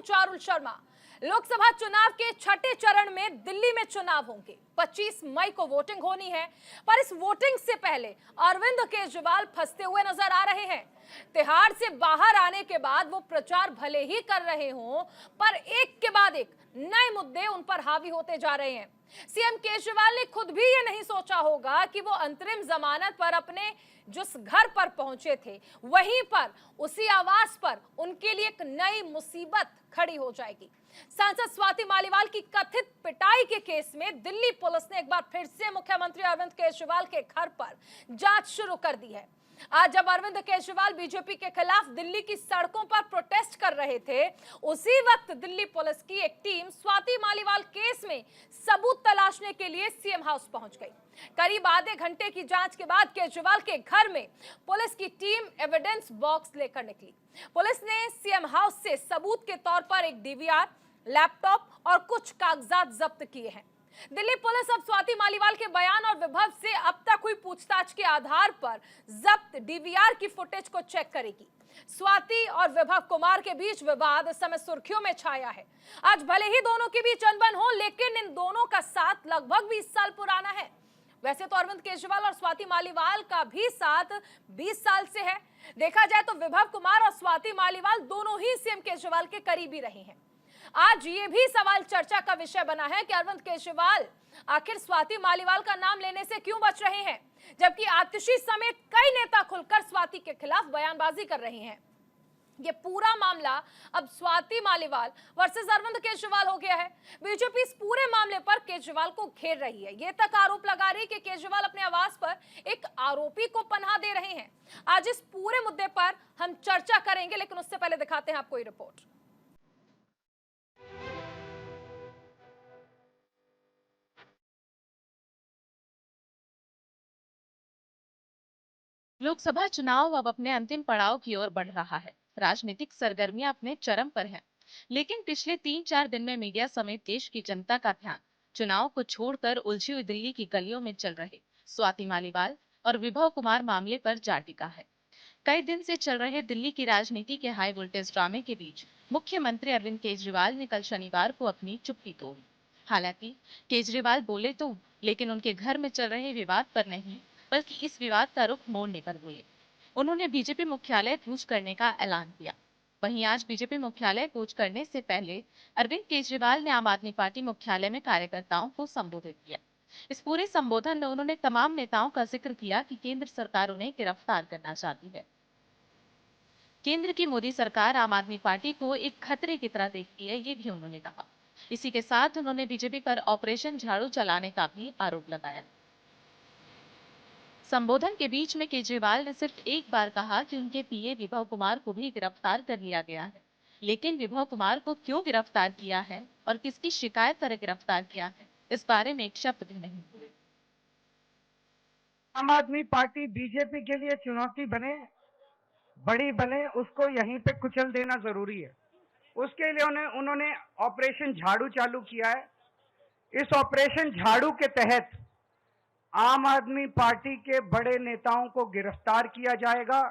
चारुल शर्मा। लोकसभा चुनाव के छठे चरण में दिल्ली में चुनाव होंगे। 25 मई को वोटिंग होनी है, पर इस वोटिंग से पहले अरविंद केजरीवाल फंसते हुए नजर आ रहे हैं। तिहाड़ से बाहर आने के बाद वो प्रचार भले ही कर रहे हों, पर एक के बाद एक नए मुद्दे उन पर हावी होते जा रहे हैं। सीएम केजरीवाल ने खुद भी ये नहीं सोचा होगा कि वो अंतरिम जमानत पर अपने जिस घर पर पहुंचे थे, वहीं पर उसी आवास पर उनके लिए एक नई मुसीबत खड़ी हो जाएगी। सांसद स्वाति मालीवाल की कथित पिटाई के केस में दिल्ली पुलिस ने एक बार फिर से मुख्यमंत्री अरविंद केजरीवाल के घर पर जांच शुरू कर दी है। आज जब अरविंद केजरीवाल बीजेपी के खिलाफ दिल्ली की सड़कों पर प्रोटेस्ट कर रहे थे, उसी वक्त दिल्ली पुलिस की एक टीम स्वाति मालीवाल केस में सबूत तलाशने के लिए सीएम हाउस पहुंच गई। करीब आधे घंटे की जांच के बाद केजरीवाल के घर में पुलिस की टीम एविडेंस बॉक्स लेकर निकली। पुलिस ने सीएम हाउस से सबूत के तौर पर एक डीवीआर, लैपटॉप और कुछ कागजात जब्त किए हैं। दिल्ली पुलिस अब स्वाति मालीवाल के बयान और विभव से अब तक हुई पूछताछ के आधार पर जब्त डीवीआर की फुटेज को चेक करेगी। स्वाति और विभव कुमार के बीच विवाद इस समय सुर्खियों में छाया है। आज भले ही दोनों के बीच अनबन हो, लेकिन इन दोनों का साथ लगभग 20 साल पुराना है। वैसे तो अरविंद केजरीवाल और स्वाति मालीवाल का भी साथ 20 साल से है। देखा जाए तो विभव कुमार और स्वाति मालीवाल दोनों ही सीएम केजरीवाल के करीबी रहे हैं। आज ये भी सवाल चर्चा का विषय बना है कि अरविंद केजरीवाल आखिर स्वाति मालीवाल का नाम लेने से क्यों बच रहे हैं, जबकि आतिशी समेत कई नेता खुलकर स्वाति के खिलाफ बयानबाजी कर रहे हैं। ये पूरा मामला अब स्वाति मालीवाल वर्सेस अरविंद केजरीवाल हो गया है। बीजेपी इस पूरे मामले पर केजरीवाल को घेर रही है। ये तक आरोप लगा रही है कि केजरीवाल अपने आवास पर एक आरोपी को पनाह दे रहे हैं। आज इस पूरे मुद्दे पर हम चर्चा करेंगे, लेकिन उससे पहले दिखाते हैं आपको ये रिपोर्ट। लोकसभा चुनाव अब अपने अंतिम पड़ाव की ओर बढ़ रहा है। राजनीतिक सरगर्मियां अपने चरम पर हैं, लेकिन पिछले 3-4 दिन में मीडिया समेत देश की जनता का ध्यान चुनाव को छोड़कर उलझी हुई दिल्ली की गलियों में चल रहे स्वाति मालीवाल और विभव कुमार मामले पर जा टिका है। कई दिन से चल रहे दिल्ली की राजनीति के हाई वोल्टेज ड्रामे के बीच मुख्यमंत्री अरविंद केजरीवाल ने कल शनिवार को अपनी चुप्पी तोड़ी। हालांकि केजरीवाल बोले तो, लेकिन उनके घर में चल रहे विवाद पर नहीं, बल्कि इस विवाद का रुख मोड़ने पर बोले। उन्होंने बीजेपी मुख्यालय कूच करने का ऐलान किया। वहीं आज बीजेपी मुख्यालय कूच करने से पहले अरविंद केजरीवाल ने आम आदमी पार्टी मुख्यालय में कार्यकर्ताओं को संबोधित किया। इस पूरे संबोधन में उन्होंने तमाम नेताओं का जिक्र किया कि केंद्र सरकार उन्हें गिरफ्तार करना चाहती है। केंद्र की मोदी सरकार आम आदमी पार्टी को एक खतरे की तरह देखती है, ये भी उन्होंने कहा। इसी के साथ उन्होंने बीजेपी पर ऑपरेशन झाड़ू चलाने का भी आरोप लगाया। संबोधन के बीच में केजरीवाल ने सिर्फ एक बार कहा कि उनके पीए विभव कुमार को भी गिरफ्तार कर लिया गया है, लेकिन विभव कुमार को क्यों गिरफ्तार किया है और किसकी शिकायत पर गिरफ्तार किया है, इस बारे में एक शब्द भी नहीं बोले। आम आदमी पार्टी बीजेपी के लिए चुनौती बने, बड़ी बने, उसको यहीं पे कुचल देना जरूरी है। उसके लिए उन्होंने ऑपरेशन झाड़ू चालू किया है। इस ऑपरेशन झाड़ू के तहत आम आदमी पार्टी के बड़े नेताओं को गिरफ्तार किया जाएगा,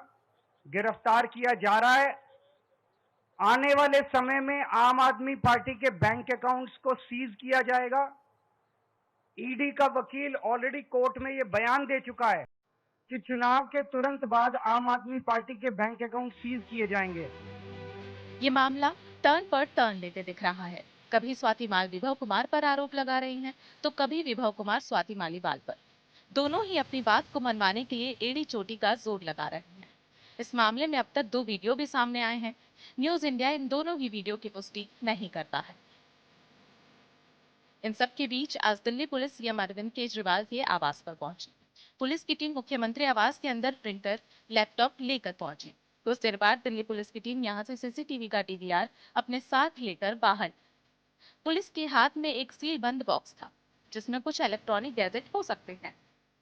गिरफ्तार किया जा रहा है। आने वाले समय में आम आदमी पार्टी के बैंक अकाउंट्स को सीज किया जाएगा। ईडी का वकील ऑलरेडी कोर्ट में ये बयान दे चुका है कि चुनाव के तुरंत बाद आम आदमी पार्टी के बैंक अकाउंट सीज किए जाएंगे। ये मामला टर्न पर टर्न लेते दिख रहा है। कभी स्वाति माल विभव कुमार पर आरोप लगा रही हैं, तो कभी विभव कुमार स्वाति मालीवाल पर। दोनों ही अपनी बात को मनवाने के लिए एड़ी चोटी का जोर लगा रहे हैं। इस मामले में अब तक 2 वीडियो भी सामने आए हैं। न्यूज इंडिया इन दोनों ही वीडियो की पुष्टि नहीं करता है। इन सब के बीच आज दिल्ली पुलिस सीएम अरविंद केजरीवाल के आवास पर पहुंची। पुलिस की टीम मुख्यमंत्री आवास के अंदर प्रिंटर, लैपटॉप लेकर पहुंची। कुछ देर बाद दिल्ली पुलिस की टीम यहां से सीसीटीवी का डीवीआर अपने साथ लेकर बाहर। पुलिस के हाथ में एक सील बंद बॉक्स था, जिसमें कुछ इलेक्ट्रॉनिक गैजेट हो सकते हैं।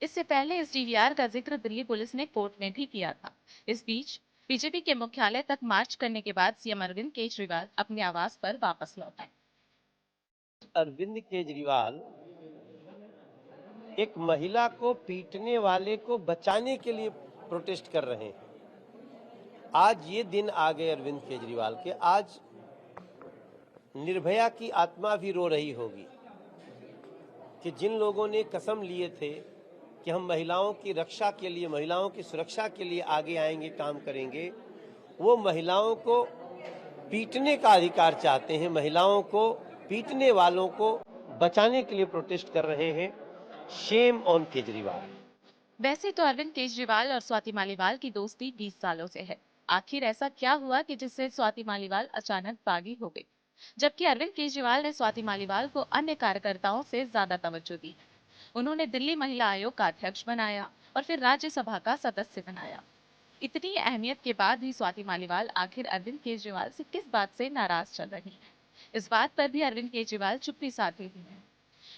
इससे पहले इस डीवीआर का जिक्र दिल्ली पुलिस ने कोर्ट में भी किया था। इस बीच बीजेपी के मुख्यालय तक मार्च करने के बाद सीएम अरविंद केजरीवाल अपने आवास पर वापस लौटे। अरविंद केजरीवाल एक महिला को पीटने वाले को बचाने के लिए प्रोटेस्ट कर रहे हैं। आज ये दिन आ गए अरविंद केजरीवाल के। आज निर्भया की आत्मा भी रो रही होगी कि जिन लोगों ने कसम लिए थे कि हम महिलाओं की रक्षा के लिए, महिलाओं की सुरक्षा के लिए आगे आएंगे, काम करेंगे, वो महिलाओं को पीटने का अधिकार चाहते हैं, महिलाओं को पीटने वालों को बचाने के लिए प्रोटेस्ट कर रहे हैं। Shame on Kejriwal. वैसे तो अरविंद केजरीवाल और स्वाति मालीवाल की दोस्ती 20 सालों से है। आखिर ऐसा क्या हुआ कि जिससे स्वाति मालीवाल अचानक बागी हो गई, जबकि अरविंद केजरीवाल ने स्वाति मालीवाल को अन्य कार्यकर्ताओं से ज्यादा तवज्जो दी। उन्होंने दिल्ली महिला आयोग का अध्यक्ष बनाया और फिर राज्यसभा का सदस्य बनाया। इतनी अहमियत के बाद भी स्वाति मालीवाल आखिर अरविंद केजरीवाल से किस बात से नाराज चल रही है? इस बात पर भी अरविंद केजरीवाल चुप्पी साधे हुए हैं।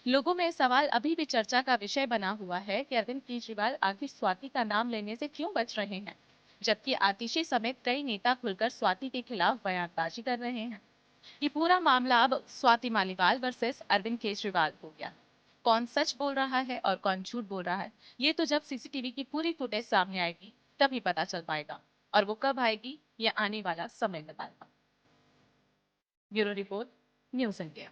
लोगों में सवाल अभी भी चर्चा का विषय बना हुआ है कि अरविंद केजरीवाल आखिर स्वाति का नाम लेने से क्यों बच रहे हैं, जबकि आतिशी समेत कई नेता खुलकर स्वाति के खिलाफ बयानबाजी कर रहे हैं। ये पूरा मामला अब स्वाति मालीवाल वर्सेस अरविंद केजरीवाल हो गया। कौन सच बोल रहा है और कौन झूठ बोल रहा है, ये तो जब सीसीटीवी की पूरी फुटेज सामने आएगी तभी पता चल पाएगा, और वो कब आएगी ये आने वाला समय बताएगा। Bureau report, news India.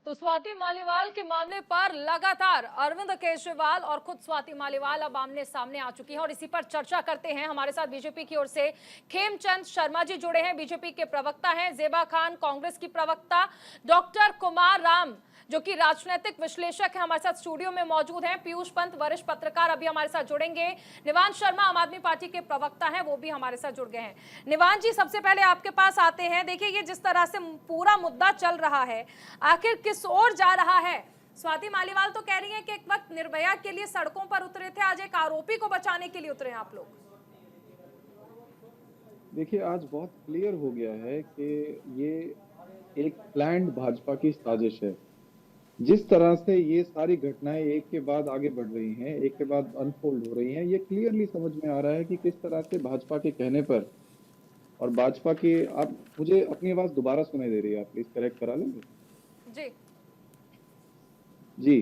तो स्वाति मालीवाल के मामले पर लगातार अरविंद केजरीवाल और खुद स्वाति मालीवाल अब आमने सामने आ चुकी हैं और इसी पर चर्चा करते हैं। हमारे साथ बीजेपी की ओर से खेमचंद शर्मा जी जुड़े हैं, बीजेपी के प्रवक्ता हैं, ज़ेबा खान कांग्रेस की प्रवक्ता, डॉक्टर कुमार राम जो कि राजनीतिक विश्लेषक है हमारे साथ स्टूडियो में मौजूद हैं, पीयूष पंत वरिष्ठ पत्रकार अभी हमारे साथ जुड़ेंगे, निवान शर्मा आम आदमी पार्टी के प्रवक्ता हैं, वो भी हमारे साथ जुड़ गए हैं। निवान जी, सबसे पहले आपके पास आते हैं। देखिए, ये जिस तरह से पूरा मुद्दा चल रहा है, आखिर किस ओर जा रहा है? स्वाति मालीवाल तो कह रही है कि एक वक्त निर्भया के लिए सड़कों पर उतरे थे, आज एक आरोपी को बचाने के लिए उतरे हैं आप लोग। देखिए, आज बहुत क्लियर हो गया है कि ये एक प्लान्ड भाजपा की साजिश है। जिस तरह से ये सारी घटनाएं एक के बाद आगे बढ़ रही हैं, एक के बाद अनफोल्ड हो रही हैं, ये क्लियरली समझ में आ रहा है कि किस तरह से भाजपा के कहने पर और भाजपा की, आप मुझे अपनी आवाज दोबारा सुनाई दे रही है, आप प्लीज करेक्ट करा लेंगे? जी,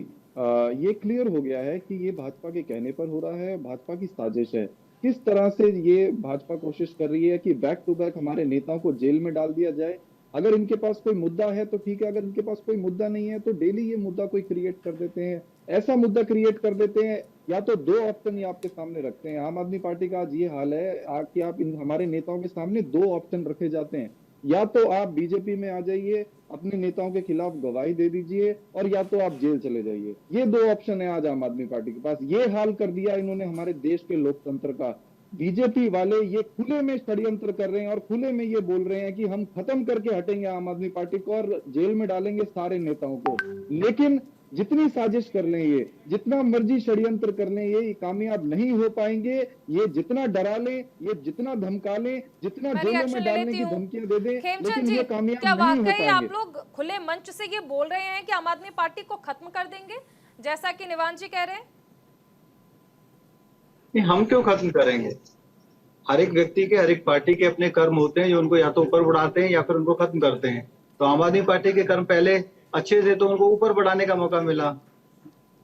ये क्लियर हो गया है कि ये भाजपा के कहने पर हो रहा है, भाजपा की साजिश है। किस तरह से ये भाजपा कोशिश कर रही है कि बैक टू बैक हमारे नेताओं को जेल में डाल दिया जाए। अगर इनके पास कोई मुद्दा है तो ठीक है, अगर इनके पास कोई मुद्दा नहीं है तो डेली ये मुद्दा कोई क्रिएट कर देते हैं, ऐसा मुद्दा क्रिएट कर देते हैं। या तो दो ऑप्शन ये आपके सामने रखते हैं, आम आदमी पार्टी का आज ये हाल है कि आप हमारे नेताओं के सामने दो ऑप्शन रखे जाते हैं, या तो आप बीजेपी में आ जाइए, अपने नेताओं के खिलाफ गवाही दे दीजिए, और या तो आप जेल चले जाइए। ये दो ऑप्शन है आज आम आदमी पार्टी के पास। ये हाल कर दिया इन्होंने हमारे देश के लोकतंत्र का। बीजेपी वाले ये खुले में षड्यंत्र कर रहे हैं और खुले में ये बोल रहे हैं कि हम खत्म करके हटेंगे आम आदमी पार्टी को और जेल में डालेंगे सारे नेताओं को। लेकिन जितनी साजिश कर लें, ये जितना मर्जी षड्यंत्र कर लें, ये कामयाब नहीं हो पाएंगे। ये जितना डरा लें, ये जितना धमका लें, जितना जेलों में डालने की धमकियां दे दें, लेकिन ये कामयाब नहीं हो पाएंगे। आप लोग खुले मंच से ये बोल रहे हैं कि आम आदमी पार्टी को खत्म कर देंगे, जैसा कि निवान जी कह रहे हैं? हम क्यों खत्म करेंगे? हर एक व्यक्ति के, हर एक पार्टी के अपने कर्म होते हैं जो उनको या तो ऊपर बढ़ाते हैं या फिर उनको खत्म करते हैं। तो आम आदमी पार्टी के कर्म पहले अच्छे थे तो उनको ऊपर बढ़ाने का मौका मिला।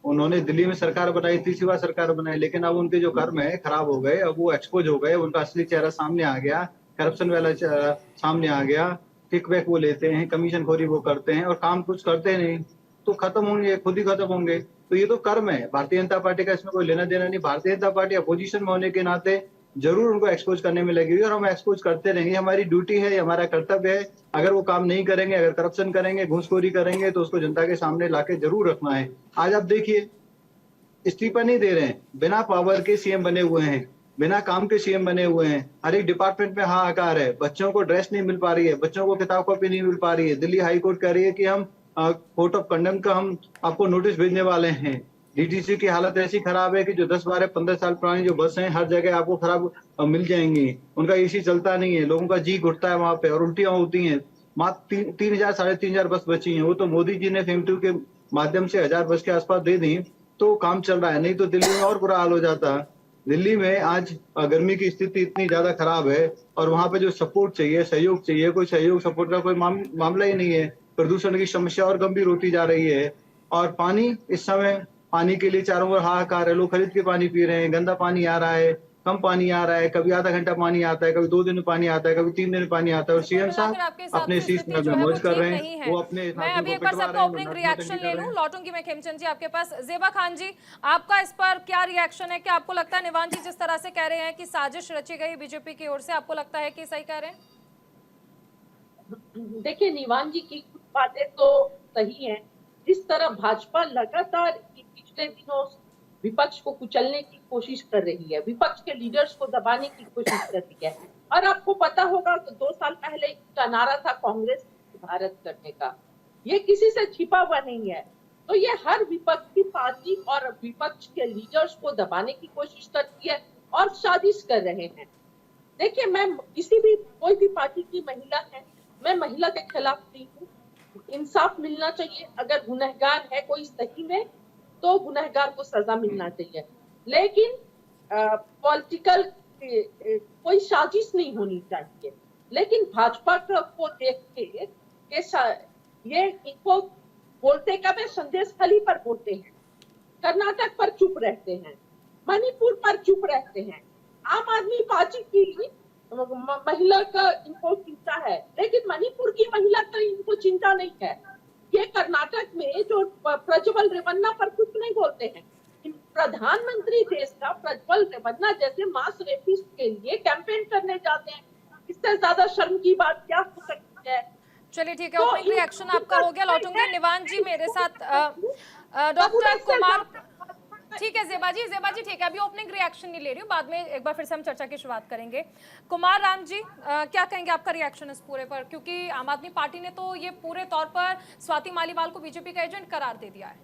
उन्होंने दिल्ली में सरकार बनाई, तीसरी बार सरकार बनाई, लेकिन अब उनके जो कर्म है खराब हो गए, अब वो एक्सपोज हो गए, उनका असली चेहरा सामने आ गया, करप्शन वाला चेहरा सामने आ गया, किकबैक वो लेते हैं, कमीशन खोरी वो करते हैं और काम कुछ करते नहीं, तो खत्म होंगे, खुद ही खत्म होंगे। तो ये तो कर्म है, भारतीय जनता पार्टी का इसमें कोई लेना देना नहीं। भारतीय जनता पार्टी अपोजिशन में होने के नाते जरूर उनको एक्सपोज करने में लगी हुई और हम एक्सपोज करते रहेंगे। हमारी ड्यूटी है, हमारा कर्तव्य है। अगर वो काम नहीं करेंगे, अगर करप्शन करेंगे, घूसखोरी करेंगे, तो उसको जनता के सामने लाके जरूर रखना है। आज आप देखिए, इस्तीफा नहीं दे रहे हैं, बिना पावर के सीएम बने हुए हैं, बिना काम के सीएम बने हुए हैं। हर एक डिपार्टमेंट में हाहाकार है, बच्चों को ड्रेस नहीं मिल पा रही है, बच्चों को किताब कॉपी नहीं मिल पा रही है। दिल्ली हाई कोर्ट कह रही है कि हम कोर्ट ऑफ कंडेम का हम आपको नोटिस भेजने वाले हैं। डीटीसी की हालत ऐसी खराब है कि जो 10, 12, 15 साल पुरानी जो बस हैं हर जगह आपको खराब मिल जाएंगी। उनका एसी चलता नहीं है, लोगों का जी घुटता है वहां पे और उल्टियां होती हैं। मात्र 3,000 साढ़े 3,000 बस बची हैं, वो तो मोदी जी ने FAME 2 के माध्यम से 1000 बस के आसपास दे दी तो काम चल रहा है, नहीं तो दिल्ली में और बुरा हाल हो जाता। दिल्ली में आज गर्मी की स्थिति इतनी ज्यादा खराब है और वहां पे जो सपोर्ट चाहिए, सहयोग चाहिए, कोई सहयोग सपोर्ट का कोई मामला ही नहीं है। प्रदूषण की समस्या और गंभीर होती जा रही है और पानी, इस समय पानी के लिए चारों ओर हाहाकार है, लोग खरीद के पानी पी रहे हैं, गंदा पानी आ रहा है, कम पानी आ रहा है, कभी आधा घंटा पानी आता है, कभी 2 दिन में पानी आता है, कभी 3 दिन में पानी आता है, और सीएम साहब आपके हिसाब अपने से शीश स्थिति में जो है वो मौज कर ठीक रहे नहीं हैं, है। वो अपने मैं साथियों अभी को एक बार पिटवा सबका रहे हैं, ओपनिंग नोटबंदी रिएक्शन ले कर रहे लूं, हैं। लौटूंगी मैं खेमचंद जी आपके पास। जेबा खान जी, आपका इस पर क्या रिएक्शन है? कि आपको लगता है निवान जी जिस तरह से कह रहे हैं कि साजिश रची गई बीजेपी की ओर से, आपको लगता है कि सही कह रहे हैं? देखिए, निवान जी की कुछ बातें तो सही हैं। जिस तरह भाजपा लगातार पिछले दिनों विपक्ष को कुचलने की कोशिश कर रही है, विपक्ष के लीडर्स को दबाने की कोशिश कर रही है, और आपको पता होगा कि 2 साल पहले इसका नारा था कांग्रेस भारत करने का, ये किसी से छिपा हुआ नहीं है। तो ये हर विपक्षी पार्टी और विपक्ष के लीडर्स को दबाने की कोशिश करती है और साजिश कर रहे हैं। देखिए, मैं कोई भी पार्टी की महिला है, मैं महिला के खिलाफ नहीं हूँ। इंसाफ मिलना चाहिए, अगर गुनहगार है कोई सही में तो गुनहगार को सजा मिलना चाहिए, लेकिन पॉलिटिकल कोई साजिश नहीं होनी चाहिए। लेकिन भाजपा को देख के ये इनको बोलते कब है, संदेश खाली पर बोलते हैं, कर्नाटक पर चुप रहते हैं, मणिपुर पर चुप रहते हैं। आम आदमी पार्टी की महिला का इनको चिंता है, लेकिन मणिपुर की महिला का इनको चिंता नहीं है। ये कर्नाटक में जो प्रज्वल रेवन्ना पर कुछ नहीं बोलते हैं। प्रधानमंत्री देश का प्रज्वल रेवन्ना जैसे मास रेपिस्ट के लिए कैंपेन करने जाते हैं, इससे ज्यादा शर्म की बात क्या हो सकती है? चलिए ठीक है, ओपनिंग रिएक्शन आपका हो गया। लौटूंगे निवान जी मेरे साथ। डॉक्टर कुमार, ठीक है जेबा जी ठीक है, अभी ओपनिंग रिएक्शन नहीं ले रही हूँ, बाद में एक बार फिर से हम चर्चा की शुरुआत करेंगे। कुमार राम जी, क्या कहेंगे, आपका रिएक्शन इस पूरे पर? क्योंकि आम आदमी पार्टी ने तो ये पूरे तौर पर स्वाति मालीवाल को बीजेपी का एजेंट करार दे दिया है।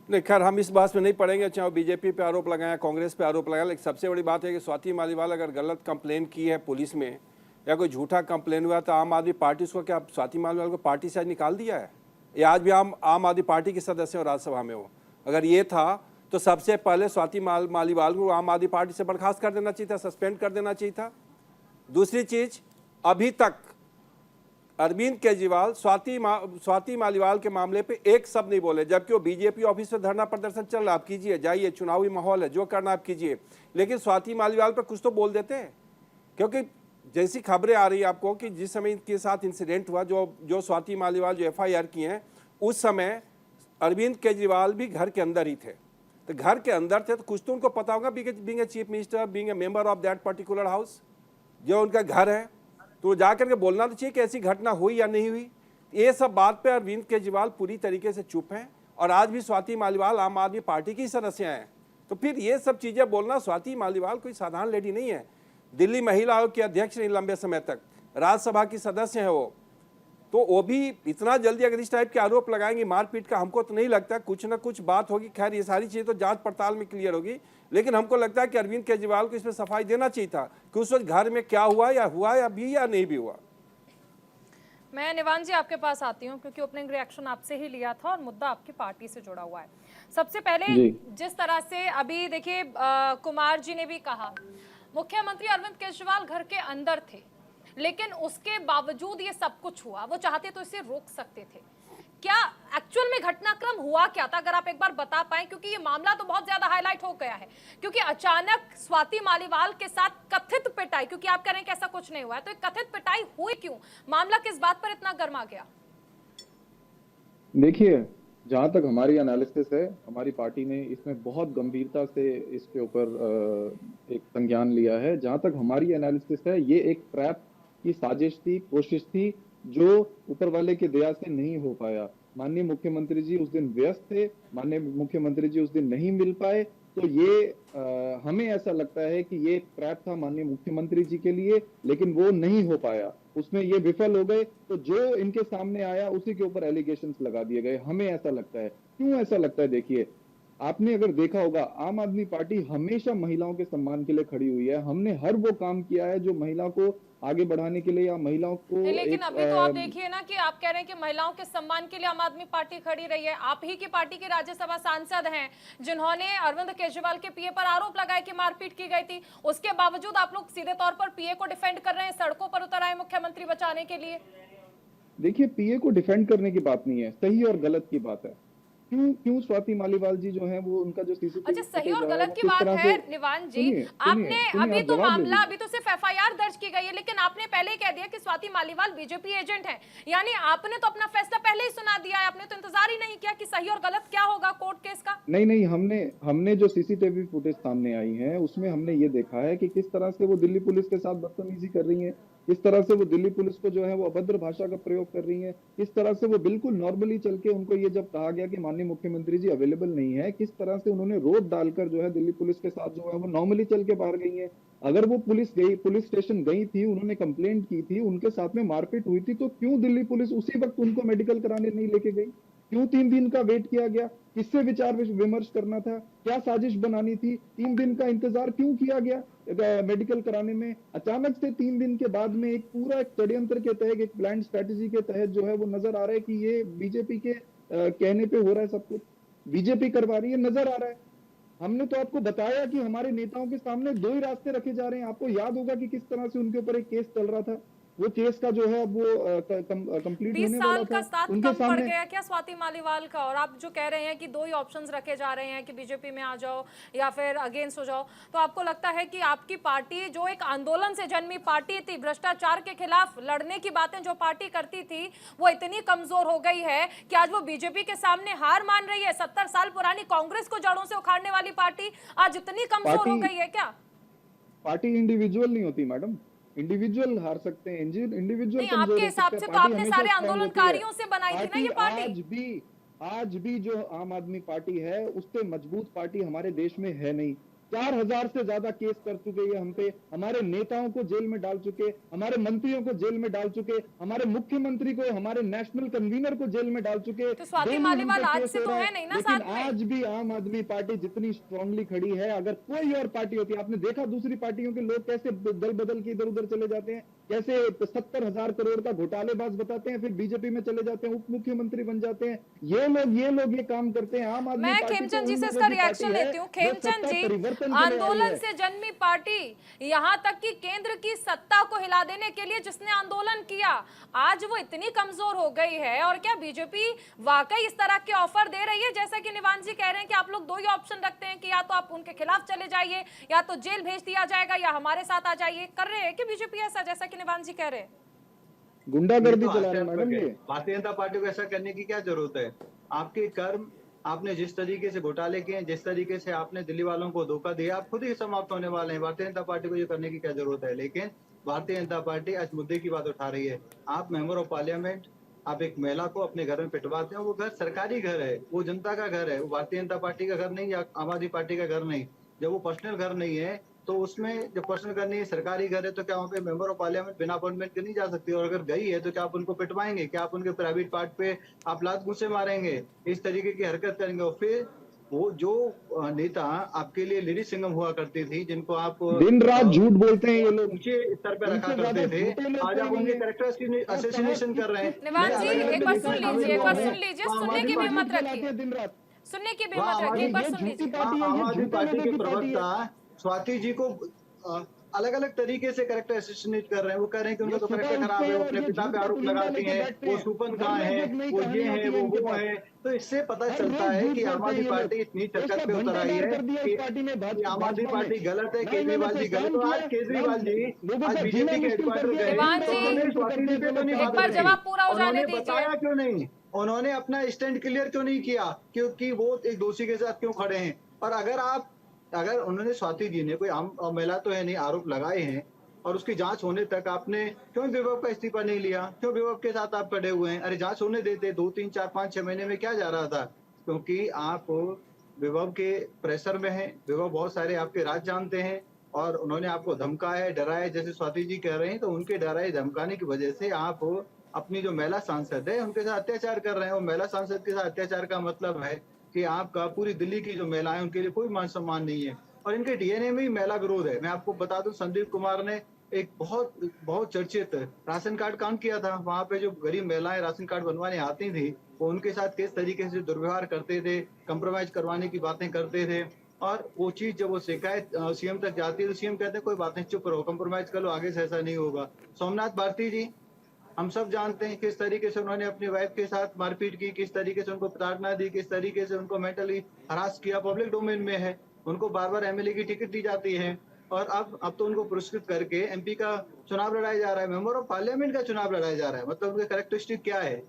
नहीं, खैर हम इस बात में नहीं पड़ेंगे, चाहे वो बीजेपी पे आरोप लगाया, कांग्रेस पे आरोप लगाया, लेकिन सबसे बड़ी बात है कि स्वाति मालीवाल अगर गलत कंप्लेन की है पुलिस में या कोई झूठा कंप्लेन हुआ तो आम आदमी पार्टी उसको क्या स्वाति मालीवाल को पार्टी से आज निकाल दिया है? ये आज भी आम आदमी पार्टी के सदस्य हो राज्यसभा में हो, अगर ये था तो सबसे पहले स्वाति मालीवाल को आम आदमी पार्टी से बर्खास्त कर देना चाहिए था, सस्पेंड कर देना चाहिए था। दूसरी चीज, अभी तक अरविंद केजरीवाल स्वाति मालीवाल के मामले पे एक शब्द नहीं बोले, जबकि वो बीजेपी ऑफिस में धरना प्रदर्शन चल रहा, आप कीजिए, जाइए, चुनावी माहौल है, जो करना आप कीजिए, लेकिन स्वाति मालीवाल पर कुछ तो बोल देते हैं। क्योंकि जैसी खबरें आ रही है आपको कि जिस समय इनके साथ इंसिडेंट हुआ, जो स्वाति मालीवाल जो FIR की हैं, उस समय अरविंद केजरीवाल भी घर के अंदर ही थे। तो घर के अंदर थे तो कुछ तो उनको पता होगा, being a chief minister, being a member of that particular house, जो उनका घर है, तो जाकर के बोलना तो चाहिए कि ऐसी घटना हुई या नहीं हुई। ये सब बात पे अरविंद केजरीवाल पूरी तरीके से चुप हैं, और आज भी स्वाति मालीवाल आम आदमी पार्टी की सदस्य हैं। तो फिर ये सब चीज़ें बोलना, स्वाति मालीवाल कोई साधारण लेडी नहीं है, दिल्ली महिला आयोग की अध्यक्ष रही लंबे समय तक, राज्यसभा की सदस्य है वो, तो वो भी इतना जल्दी अगर इस टाइप के आरोप लगाएंगे मारपीट का, हमको तो नहीं लगता, कुछ ना कुछ बात होगी। खैर ये सारी चीज़ें तो जांच पड़ताल में क्लियर होगी, लेकिन हमको लगता है कि अरविंद केजरीवाल को इसमें सफाई देना चाहिए था कि उस वक्त घर में क्या हुआ या भी या नहीं भी हुआ। मैं निवान जी आपके पास आती हूँ, क्योंकि ओपनिंग रिएक्शन आपसे ही लिया था और मुद्दा आपकी पार्टी से जुड़ा हुआ है। सबसे पहले जिस तरह से अभी देखिए कुमार जी ने भी कहा, मुख्यमंत्री अरविंद केजरीवाल घर के अंदर थे, लेकिन उसके बावजूद ये सब कुछ हुआ। वो चाहते तो इसे रोक सकते थे। क्या एक्चुअल में घटनाक्रम हुआ क्या था, अगर आप एक बार बता पाएं, क्योंकि ये मामला तो बहुत ज्यादा हाईलाइट हो गया है, क्योंकि अचानक स्वाति मालीवाल के साथ कथित पिटाई, क्योंकि आप कह रहे हैं कि ऐसा कुछ नहीं हुआ है, तो एक कथित पिटाई हुई क्यों? मामला किस बात पर इतना गर्मा गया? देखिए, जहां तक हमारी एनालिसिस है, हमारी पार्टी ने इसमें बहुत गंभीरता से इसके ऊपर एक संज्ञान लिया है। जहां तक हमारी एनालिसिस है, ये एक ट्रैप की साजिश थी, कोशिश थी, जो ऊपर वाले की दया से नहीं हो पाया। माननीय मुख्यमंत्री जी उस दिन व्यस्त थे, माननीय मुख्यमंत्री जी उस दिन नहीं मिल पाए, तो ये हमें ऐसा लगता है कि ये ट्रैप था माननीय मुख्यमंत्री जी के लिए, लेकिन वो नहीं हो पाया, उसमें ये विफल हो गए। तो जो इनके सामने आया उसी के ऊपर एलिगेशंस लगा दिए गए, हमें ऐसा लगता है। क्यों ऐसा लगता है? देखिए, आपने अगर देखा होगा, आम आदमी पार्टी हमेशा महिलाओं के सम्मान के लिए खड़ी हुई है। हमने हर वो काम किया है जो महिला को आगे बढ़ाने के लिए या महिलाओं को, लेकिन अभी तो आप देखिए ना कि आप कह रहे हैं कि महिलाओं के सम्मान के लिए आम आदमी पार्टी खड़ी रही है। आप ही की पार्टी के राज्यसभा सांसद हैं जिन्होंने अरविंद केजरीवाल के पीए पर आरोप लगाए कि मारपीट की गई थी, उसके बावजूद आप लोग सीधे तौर पर पीए को डिफेंड कर रहे हैं, सड़कों पर उतर आए मुख्यमंत्री बचाने के लिए। देखिए, पीए को डिफेंड करने की बात नहीं है, सही और गलत की बात है। क्यों स्वाति मालीवाल जी जो है वो उनका जो सीसीटीवी अच्छा, सही और गलत की बात है निवान जी। आपने अभी तो मामला, अभी तो सिर्फ एफआईआर दर्ज की गई है, लेकिन आपने पहले ही कह दिया कि स्वाति मालीवाल बीजेपी एजेंट है। यानी आपने तो अपना फैसला पहले ही सुना दिया है, आपने तो इंतजार ही नहीं किया कि सही और गलत क्या होगा कोर्ट केस का। नहीं, हमने जो सीसीटीवी फुटेज सामने आई है उसमें हमने ये देखा है कि किस तरह से वो दिल्ली पुलिस के साथ बदतमीजी कर रही है, किस तरह से वो दिल्ली पुलिस को जो है वो अभद्र भाषा का प्रयोग कर रही है, किस तरह से वो बिल्कुल नॉर्मली चल के, उनको ये जब कहा गया कि माननीय मुख्यमंत्री जी अवेलेबल नहीं है, किस तरह से उन्होंने रोड डालकर जो है दिल्ली पुलिस के साथ जो है वो नॉर्मली चल के बाहर गई है। अगर वो पुलिस स्टेशन गई थी, उन्होंने कंप्लेंट की थी, उनके साथ में मारपीट हुई थी, तो क्यों दिल्ली पुलिस उसी वक्त उनको मेडिकल कराने नहीं लेके गई? क्यों 3 दिन का वेट किया गया? किससे विचार विमर्श करना था? क्या साजिश बनानी थी? 3 दिन का इंतजार क्यों किया गया मेडिकल कराने में? अचानक से 3 दिन के बाद में एक पूरा षड्यंत्र के तहत, एक प्लान स्ट्रेटेजी के तहत जो है वो नजर आ रहा है कि ये बीजेपी के कहने पे हो रहा है, सब कुछ बीजेपी करवा रही है, नजर आ रहा है। हमने तो आपको बताया कि हमारे नेताओं के सामने 2 ही रास्ते रखे जा रहे हैं। आपको याद होगा कि किस तरह से उनके ऊपर एक केस चल रहा था, वो केस का जो है अब वो कंप्लीट 20 होने वाला साल था। का साथ उनके कम पड़ सामने गया क्या स्वाति मालीवाल का? और आप जो कह रहे हैं कि 2 ही ऑप्शंस रखे जा रहे हैं कि बीजेपी में आ जाओ या फिर अगेंस्ट हो जाओ, तो आपको लगता है कि आपकी पार्टी जो एक आंदोलन से जन्मी पार्टी थी, भ्रष्टाचार के खिलाफ लड़ने की बातें जो पार्टी करती थी, वो इतनी कमजोर हो गई है कि आज वो बीजेपी के सामने हार मान रही है? 70 साल पुरानी कांग्रेस को जड़ों से उखाड़ने वाली पार्टी आज इतनी कमजोर हो गई है क्या? पार्टी इंडिविजुअल नहीं होती मैडम, इंडिविजुअल हार सकते हैं, इंडिविजुअल नहीं, आपके हिसाब से तो आपने सारे आंदोलनकारियों से बनाई थी ना ये पार्टी। आज भी जो आम आदमी पार्टी है उससे मजबूत पार्टी हमारे देश में है नहीं। 4000 से ज्यादा केस कर चुके हैं हम पे, हमारे नेताओं को जेल में डाल चुके, हमारे मंत्रियों को जेल में डाल चुके, हमारे मुख्यमंत्री को, हमारे नेशनल कन्वीनर को जेल में डाल चुके। तो स्वाति मालीवाल आज से तो है नहीं ना साथ में। आज भी आम आदमी पार्टी जितनी स्ट्रांगली खड़ी है, अगर कोई और पार्टी होती है, आपने देखा दूसरी पार्टियों के लोग कैसे दल बदल के इधर उधर चले जाते हैं, कैसे 70,000 करोड़ का घोटालेबाज बताते हैं, फिर बीजेपी में चले जाते हैं, उप मुख्यमंत्री बन जाते हैं। ये लोग ये काम करते हैं। आम आदमी मैं खेमचंद जी से इसका रिएक्शन लेती हूँ। खेमचंद जी, आंदोलन से जन्मी पार्टी, यहाँ तक कि केंद्र की सत्ता को हिला देने के लिए जिसने आंदोलन किया, आज वो इतनी कमजोर हो गई है। और क्या बीजेपी वाकई इस तरह के ऑफर दे रही है जैसा कि निवान जी कह रहे हैं कि आप लोग 2 ही ऑप्शन रखते हैं कि या तो आप उनके खिलाफ चले जाइए, या तो जेल भेज दिया जाएगा, या हमारे साथ आ जाइए? कर रहे हैं कि बीजेपी ऐसा, जैसा कि निवान जी कह रहे हैं? गुंडागर्दी चला रहे हैं मैडम ये। भारतीय जनता पार्टी को ऐसा करने की क्या जरूरत है? आपके कर्म, आपने जिस तरीके से घोटाले किए हैं, जिस तरीके से आपने दिल्ली वालों को धोखा दिया, आप खुद ही समाप्त होने वाले हैं। भारतीय जनता पार्टी को ये करने की क्या जरूरत है? लेकिन भारतीय जनता पार्टी आज मुद्दे की बात उठा रही है। आप मेंबर ऑफ पार्लियामेंट, आप एक महिला को अपने घर में पिटवाते हैं, वो घर सरकारी घर है, वो जनता का घर है, वो भारतीय जनता पार्टी का घर नहीं या आम आदमी पार्टी का घर नहीं। जब वो पर्सनल घर नहीं है तो उसमें जब पर्सनल घर नहीं है, सरकारी घर है, तो क्या वहाँ पे मेंबर ऑफ पार्लियामेंट बिना अपॉइंटमेंट के नहीं जा सकती? और अगर गई है तो क्या आप उनको पिटवाएंगे? क्या आप उनके प्राइवेट पार्ट पे आप लात घुसे मारेंगे? इस तरीके की हरकत करेंगे? और फिर वो जो नेता आपके लिए लेडी सिंघम हुआ करती थी, जिनको आप दिन रात झूठ बोलते हैं ये लोग, ऊंचे स्तर पे रखा करते थे, आज आप उनके कैरेक्टर असैसिनेशन कर रहे हैं। निवान जी, एक बार सुन लीजिए, एक बार सुन लीजिए, सुनने की भी हिम्मत रखिए, दिन रात सुनने की भी हिम्मत रखिए, एक बार सुन लीजिए। आम आदमी पार्टी के प्रवक्ता स्वाति जी को अलग अलग तरीके से कैरेक्टर असैसिनेट कर रहे हैं। वो कह रहे हैं कि उनका तो कैरेक्टर खराब है, वो अपने पिता पे आरोप लगाती हैं, वो सुपन कहाँ है, वो ये है, वो है। तो इससे पता चलता है कि आम आदमी पार्टी इतनी चक्कर पे उतर आई है कि आम आदमी पार्टी गलत है, केजरीवाल जी गलत। तो आज केजरीवाल जी आज बीजेपी के हेडक्वार्टर गए, स्वाति जी पे तो नहीं बात करी, उन्होंने बताया क्यों नहीं? उन्होंने अपना स्टैंड क्लियर क्यों नहीं किया? क्योंकि वो एक दोषी के साथ क्यों खड़े हैं? और अगर उन्होंने, स्वाति जी ने, कोई आम महिला तो है नहीं, आरोप लगाए हैं और उसकी जांच होने तक आपने क्यों विभव का इस्तीफा नहीं लिया? क्यों विभव के साथ आप खड़े हुए हैं? अरे जांच होने देते, 2, 3, 4, 5, 6 महीने में क्या जा रहा था? क्योंकि आप विभव के प्रेशर में हैं, विभव बहुत सारे आपके राज जानते हैं और उन्होंने आपको धमकाया, डराया, जैसे स्वाति जी कह रहे हैं। तो उनके डराए धमकाने की वजह से आप अपनी जो महिला सांसद है उनके साथ अत्याचार कर रहे हैं। और महिला सांसद के साथ अत्याचार का मतलब है कि आपका पूरी दिल्ली की जो महिलाएं, उनके लिए कोई मान सम्मान नहीं है और इनके डीएनए में ही महिला विरोध है। मैं आपको बता दूं, संदीप कुमार ने एक बहुत चर्चित राशन कार्ड कांड किया था। वहां पे जो गरीब महिलाएं राशन कार्ड बनवाने आती थी, वो उनके साथ किस तरीके से दुर्व्यवहार करते थे, कंप्रोमाइज करवाने की बातें करते थे। और वो चीज जब वो शिकायत सीएम तक जाती है तो सीएम कहते हैं कोई बात नहीं, चुप रहो, कंप्रोमाइज कर लो, आगे से ऐसा नहीं होगा। सोमनाथ भारती जी, हम सब जानते हैं किस तरीके से उन्होंने अपनी वाइफ के साथ मारपीट की, किस तरीके से उनको प्रताड़ना दी, किस तरीके से उनको मेंटली हरास किया, पब्लिक डोमेन में है। उनको बार बार एमएलए की टिकट दी जाती है और अब तो उनको पुरस्कृत करके एमपी का चुनाव लड़ाया जा रहा है, मेंबर ऑफ पार्लियामेंट का चुनाव लड़ाया जा रहा है। मतलब उनके कैरेक्टरिस्टिक क्या है,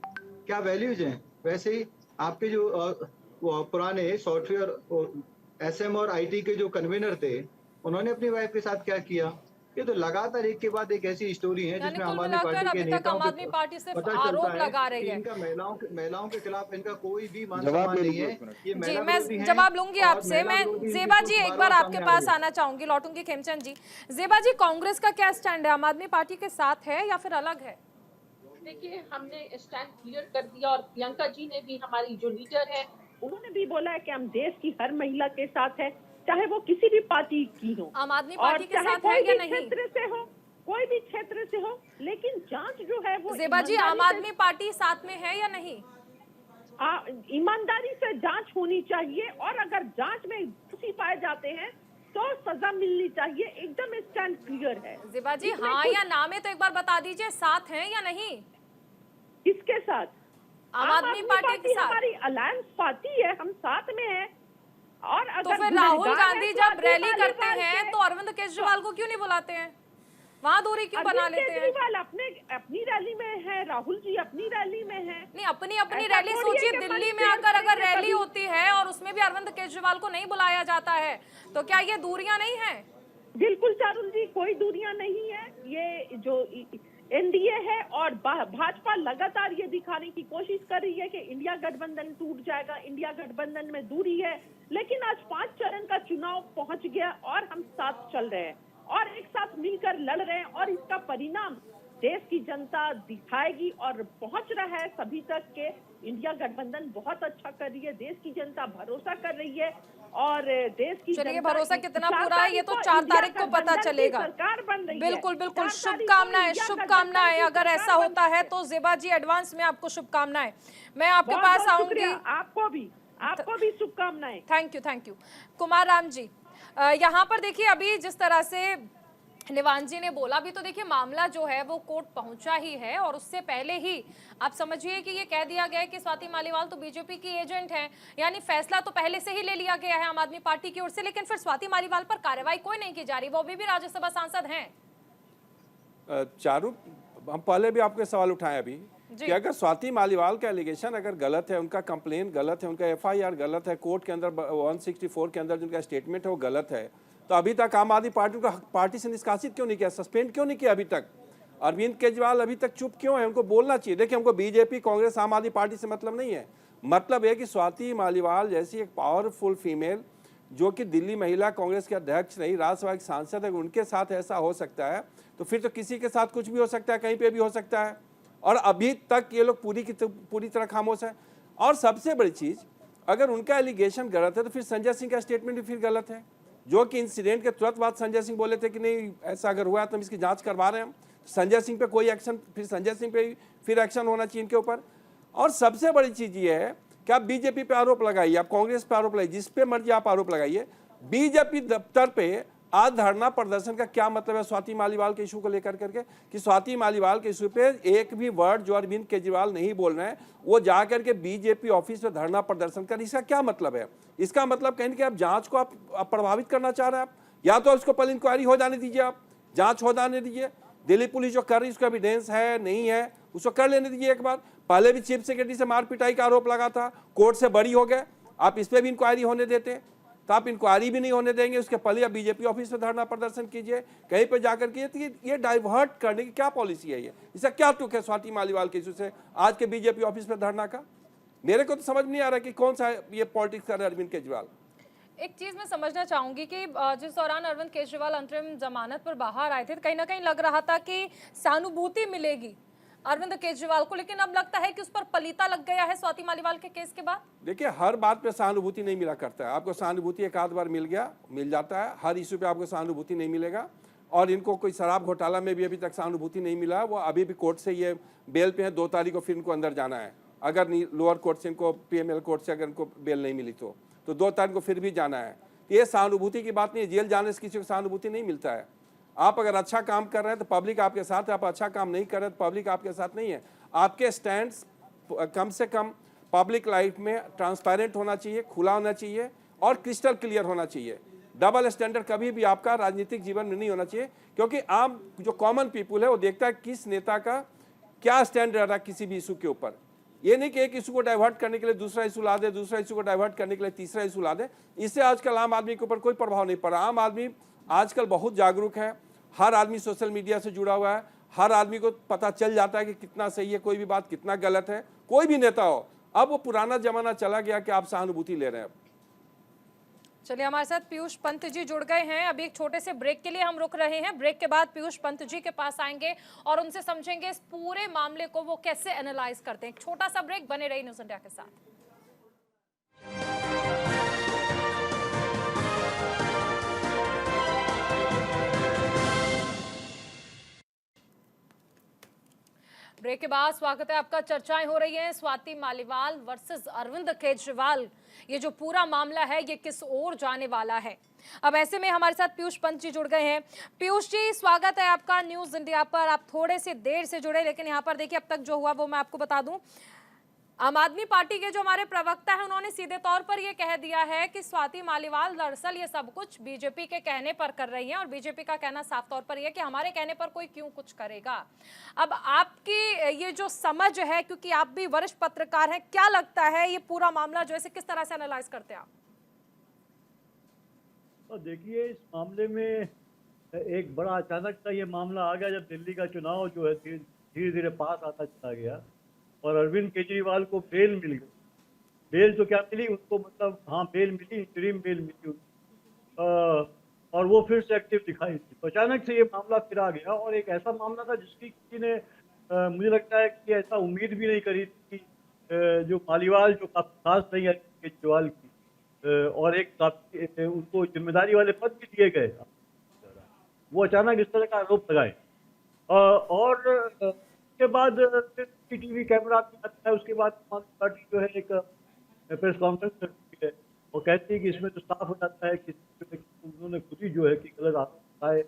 क्या वैल्यूज हैं। वैसे ही आपके जो वो पुराने सॉफ्टवेयर एसएम और आईटी के जो कन्वीनर थे, उन्होंने अपनी वाइफ के साथ क्या किया। ये तो लगातार एक के बाद एक ऐसी स्टोरी है यानी जिसमें कुल आम आदमी मिलाकर पार्टी के अभी तक नेताओं आम आदमी के पार्टी सिर्फ पता चलता आरोप है लगा रही कि है। इनका महिलाओं के खिलाफ इनका कोई भी मान जवाब सम्मान ले नहीं लीजिए है। एक मिनट। ये जी, महिला मैं विरोधी हैं जवाब लूंगी और आपसे। महिला मैं विरोधी इनकी जेबा सोच जी एक बार बार बार आपके सामने आ पास रही है। आना चाहूंगी, लौटूंगी खेमचंद जी। जेबा जी, कांग्रेस का क्या स्टैंड है? आम आदमी पार्टी के साथ है या फिर अलग है? देखिए, हमने स्टैंड क्लियर कर दिया और प्रियंका जी ने भी, हमारी जो लीडर है, उन्होंने भी बोला है कि हम देश की हर महिला के साथ है, चाहे वो किसी भी पार्टी की हो, आम आदमी और पार्टी के चाहे साथ है कोई या भी नहीं? क्षेत्र से हो, कोई भी क्षेत्र से हो, लेकिन जांच जो है वो जेबा जी, आम ईमानदारी आदमी पार्टी साथ में है या नहीं? ईमानदारी से जांच होनी चाहिए, और अगर जांच में दोषी पाए जाते हैं तो सजा मिलनी चाहिए। एकदम स्टैंड क्लियर है। जेबा जी, इसमें हाँ कुछ- या ना में तो एक बार बता दीजिए, साथ हैं या नहीं? किसके साथ? आम आदमी पार्टी के साथ। हमारी अलायंस पार्टी है, हम साथ में हैं। और तो अगर फिर राहुल गुनहगार गांधी है जब स्वाति रैली करते मालीवाल हैं के, तो अरविंद केजरीवाल को क्यों नहीं बुलाते हैं? वहां दूरी क्यों बना अरविंद लेते हैं? केजरीवाल अपनी रैली में है, राहुल जी अपनी रैली में है। नहीं, अपनी अपनी ऐसा रैली थोड़ी है सोचिए, कि दिल्ली में पंचेर आकर अगर से रैली कभी- होती है और उसमें भी अरविंद केजरीवाल को नहीं बुलाया जाता है, तो क्या ये दूरियां नहीं है? बिल्कुल चारुल जी, कोई दूरियां नहीं है। ये जो एनडीए है और भाजपा लगातार ये दिखाने की कोशिश कर रही है कि इंडिया गठबंधन टूट जाएगा, इंडिया गठबंधन में दूरी है, लेकिन आज 5 चरण का चुनाव पहुंच गया और हम साथ चल रहे हैं और एक साथ मिलकर लड़ रहे हैं, और इसका परिणाम देश की जनता दिखाएगी और पहुंच रहा है सभी तक के इंडिया गठबंधन बहुत अच्छा कर रही है। देश की जनता भरोसा कर रही है और देश की चलिए, जनता भरोसा कितना 4 पूरा है ये तो 4 इंडिया तारीख को पता गठबंधन की चलेगा। सरकार बन रही है। बिल्कुल बिल्कुल, 4 तारीख को शुभकामनाएं, इंडिया शुभकामनाएं। गठबंधन की अगर ऐसा सरकार होता है बनती तो जेबा जी, एडवांस में आपको शुभकामनाएं। मैं आपके बहुत पास बहुत आऊंगी। शुक्रिया। आपको भी शुभकामनाएं। Thank you Kumar Ram ji. यहाँ पर देखिए, अभी जिस तरह से निवान जी ने बोला भी, तो देखिए मामला जो है वो कोर्ट पहुंचा ही है, और उससे पहले ही आप समझिए कि ये कह दिया गया है कि स्वाति मालीवाल तो बीजेपी की एजेंट हैं, यानी फैसला तो पहले से ही ले लिया गया है आम आदमी पार्टी की ओर से, लेकिन फिर स्वाति मालीवाल पर कार्रवाई कोई नहीं की जा रही, वो अभी भी राज्यसभा सांसद हैं। चारू, हम पहले भी आपके सवाल उठाए अभी जी। कि अगर स्वाति मालीवाल का एलिगेशन अगर गलत है, उनका कंप्लेन गलत है, उनका एफआईआर गलत है, कोर्ट के अंदर 164 के अंदर जिनका स्टेटमेंट है वो गलत है, तो अभी तक आम आदमी पार्टी को पार्टी से निष्कासित क्यों नहीं किया, सस्पेंड क्यों नहीं किया अभी तक? अरविंद केजरीवाल अभी तक चुप क्यों है? उनको बोलना चाहिए। देखिए, हमको बीजेपी, कांग्रेस, आम आदमी पार्टी से मतलब नहीं है। मतलब है कि स्वाति मालीवाल जैसी एक पावरफुल फीमेल जो कि दिल्ली महिला कांग्रेस के अध्यक्ष रही, राज्यसभा की सांसद है, उनके साथ ऐसा हो सकता है तो फिर तो किसी के साथ कुछ भी हो सकता है, कहीं पे भी हो सकता है। और अभी तक ये लोग पूरी तरह खामोश है। और सबसे बड़ी चीज़, अगर उनका एलिगेशन गलत है तो फिर संजय सिंह का स्टेटमेंट भी फिर गलत है, जो कि इंसिडेंट के तुरंत बाद संजय सिंह बोले थे कि नहीं ऐसा अगर हुआ तो हम इसकी जांच करवा रहे हैं। संजय सिंह पे कोई एक्शन, फिर संजय सिंह पे फिर एक्शन होना चाहिए इनके ऊपर। और सबसे बड़ी चीज़ ये है कि आप बीजेपी पे आरोप लगाइए, आप कांग्रेस पे आरोप लगाइए, जिस पे मर्जी आप आरोप लगाइए। बीजेपी दफ्तर पे आज धरना प्रदर्शन का क्या मतलब है स्वाति मालीवाल के इशू को लेकर करके, कि स्वाति मालीवाल के इशू पे एक भी वर्ड जो अरविंद केजरीवाल नहीं बोल रहे हैं, वो जाकर के बीजेपी ऑफिस में धरना प्रदर्शन कर, इसका क्या मतलब है? इसका मतलब कहीं कि आप जांच को आप प्रभावित करना चाह रहे हैं। आप या तो उसको पहले इंक्वायरी हो जाने दीजिए, आप जांच हो जाने दीजिए। दिल्ली पुलिस जो कर रही है उसका एविडेंस है नहीं है, उसको कर लेने दीजिए एक बार। पहले भी चीफ सेक्रेटरी से मार पिटाई का आरोप लगा था, कोर्ट से बरी हो गए, आप इस पर भी इंक्वायरी होने देते, तो आप इंक्वायरी भी नहीं होने देंगे। उसके पहले आप बीजेपी ऑफिस में धरना प्रदर्शन कीजिए, कहीं पे जाकर के। तो ये डाइवर्ट करने की क्या पॉलिसी है? ये इसका क्या तुक है स्वाति मालीवाल के इशू से आज के बीजेपी ऑफिस में धरना का? मेरे को तो समझ नहीं आ रहा कि कौन सा ये पॉलिटिक्स कर रहे हैं अरविंद केजरीवाल। एक चीज मैं समझना चाहूंगी कि जिस दौरान अरविंद केजरीवाल अंतरिम जमानत पर बाहर आए थे, कहीं ना कहीं लग रहा था कि सहानुभूति मिलेगी अरविंद केजरीवाल को, लेकिन अब लगता है कि उस पर पलीता लग गया है स्वाति मालीवाल के केस के बाद। देखिए, हर बात पे सहानुभूति नहीं मिला करता है। आपको सहानुभूति एक आध बार मिल जाता है, हर इशू पे आपको सहानुभूति नहीं मिलेगा। और इनको कोई शराब घोटाला में भी अभी तक सहानुभूति नहीं मिला। वो अभी भी कोर्ट से ये बेल पे है, 2 तारीख को फिर इनको अंदर जाना है। अगर लोअर कोर्ट से इनको PML कोर्ट से अगर इनको बेल नहीं मिली तो 2 तारीख को फिर भी जाना है। ये सहानुभूति की बात नहीं है, जेल जाने से किसी को सहानुभूति नहीं मिलता है। आप अगर अच्छा काम कर रहे हैं तो पब्लिक आपके साथ है, आप अच्छा काम नहीं कर रहे तो पब्लिक आपके साथ नहीं है। आपके स्टैंड्स कम से कम पब्लिक लाइफ में ट्रांसपेरेंट होना चाहिए, खुला होना चाहिए और क्रिस्टल क्लियर होना चाहिए। डबल स्टैंडर्ड कभी भी आपका राजनीतिक जीवन में नहीं होना चाहिए, क्योंकि आम जो कॉमन पीपुल है वो देखता है किस नेता का क्या स्टैंड रह रहा है किसी भी इशू के ऊपर। ये नहीं कि एक इशू को डाइवर्ट करने के लिए दूसरा इशू ला दे, दूसरा इशू को डाइवर्ट करने के लिए तीसरा इशू ला दे। इससे आजकल आम आदमी के ऊपर कोई प्रभाव नहीं पड़ रहा। आम आदमी आजकल बहुत जागरूक है, हर आदमी सोशल मीडिया से जुड़ा हुआ है, हर आदमी को पता चल जाता है कि कितना सही है कोई भी बात, कितना गलत है, कोई भी नेता हो। अब वो पुराना जमाना चला गया कि आप सहानुभूति ले रहे हैं। चलिए, हमारे साथ पीयूष पंत जी जुड़ गए हैं। अभी एक छोटे से ब्रेक के लिए हम रुक रहे हैं। ब्रेक के बाद पीयूष पंत जी के पास आएंगे और उनसे समझेंगे इस पूरे मामले को वो कैसे एनालाइज करते हैं। एक छोटा सा ब्रेक, बने रहिए न्यूज़ इंडिया के साथ। ब्रेक के बाद स्वागत है आपका। चर्चाएं हो रही हैं स्वाति मालीवाल वर्सेस अरविंद केजरीवाल। ये जो पूरा मामला है ये किस ओर जाने वाला है। अब ऐसे में हमारे साथ पीयूष पंत जी जुड़ गए हैं। पीयूष जी, स्वागत है आपका न्यूज़ इंडिया पर। आप थोड़े से देर से जुड़े, लेकिन यहाँ पर देखिए अब तक जो हुआ वो मैं आपको बता दूं। आम आदमी पार्टी के जो हमारे प्रवक्ता हैं उन्होंने सीधे तौर पर यह कह दिया है कि स्वाति मालीवाल दरअसल ये सब कुछ बीजेपी के कहने पर कर रही हैं, और बीजेपी का कहना साफ तौर पर यह कि हमारे कहने पर कोई क्यों कुछ करेगा। अब आपकी ये जो समझ है, क्योंकि आप भी वरिष्ठ पत्रकार हैं, क्या लगता है ये पूरा मामला जो है किस तरह से एनालाइज करते हैं आप? तो देखिए, इस मामले में एक बड़ा अचानक सा ये मामला आ गया जब दिल्ली का चुनाव जो है धीरे धीरे पास आता चला गया और अरविंद केजरीवाल को बेल मिल गई। बेल तो क्या मिली उनको, मतलब हाँ बेल मिली, इंटरिम बेल मिली और वो फिर से एक्टिव दिखाई दी। तो अचानक से ये मामला फिर आ गया और एक ऐसा मामला था जिसकी किसी ने मुझे लगता है कि ऐसा उम्मीद भी नहीं करी थी कि जो मालीवाल जो काफी खास नहीं है केजरीवाल की, और एक काफी उनको जिम्मेदारी वाले पद भी दिए गए, वो अचानक इस तरह का आरोप लगाए। और उसके बाद टीवी कैमरा आता है। उसके बाद पार्टी जो है एक प्रेस कॉन्फ्रेंस करती है और कहती है कि इसमें तो साफ हो जाता है कि उन्होंने खुद ही जो है कि गलत आरोप लगाए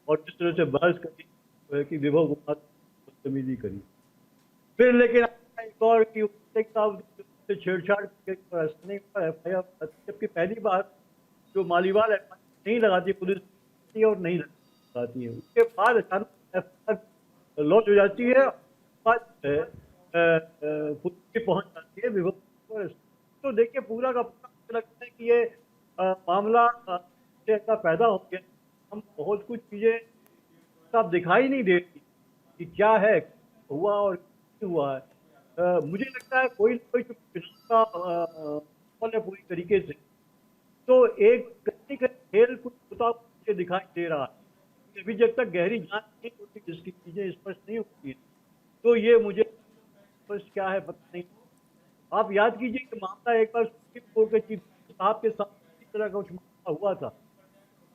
और जिस तरह से बहस करी जो है कि विभव कुमार बदतमीजी करी। फिर लेकिन एक और की से छेड़छाड़ की ऐसा नहीं हुआ, जबकि पहली बार जो मालीवाल नहीं लगाती पुलिस और नहीं लगाती है, उसके बाद अचानक लॉन्च हो जाती है, पुलिस पहुंच जाती है विभव। तो देखिए पूरा का पूरा मुझे लगता है कि ये मामला ऐसा पैदा हो गया, हम बहुत कुछ चीजें साफ दिखाई नहीं देती कि क्या है हुआ और क्यों हुआ है। मुझे लगता है कोई ना कोई का है पूरी तरीके से, तो एक खेल कुछ होता मुझे दिखाई दे रहा है। अभी जब तक गहरी जांच नहीं होती, जिसकी चीजें स्पष्ट नहीं होती, तो ये मुझे स्पष्ट क्या है पता नहीं। आप याद कीजिए कि मामला एक बार सुप्रीम कोर्ट के चीफ साहब के साथ इस तरह का कुछ मामला हुआ था,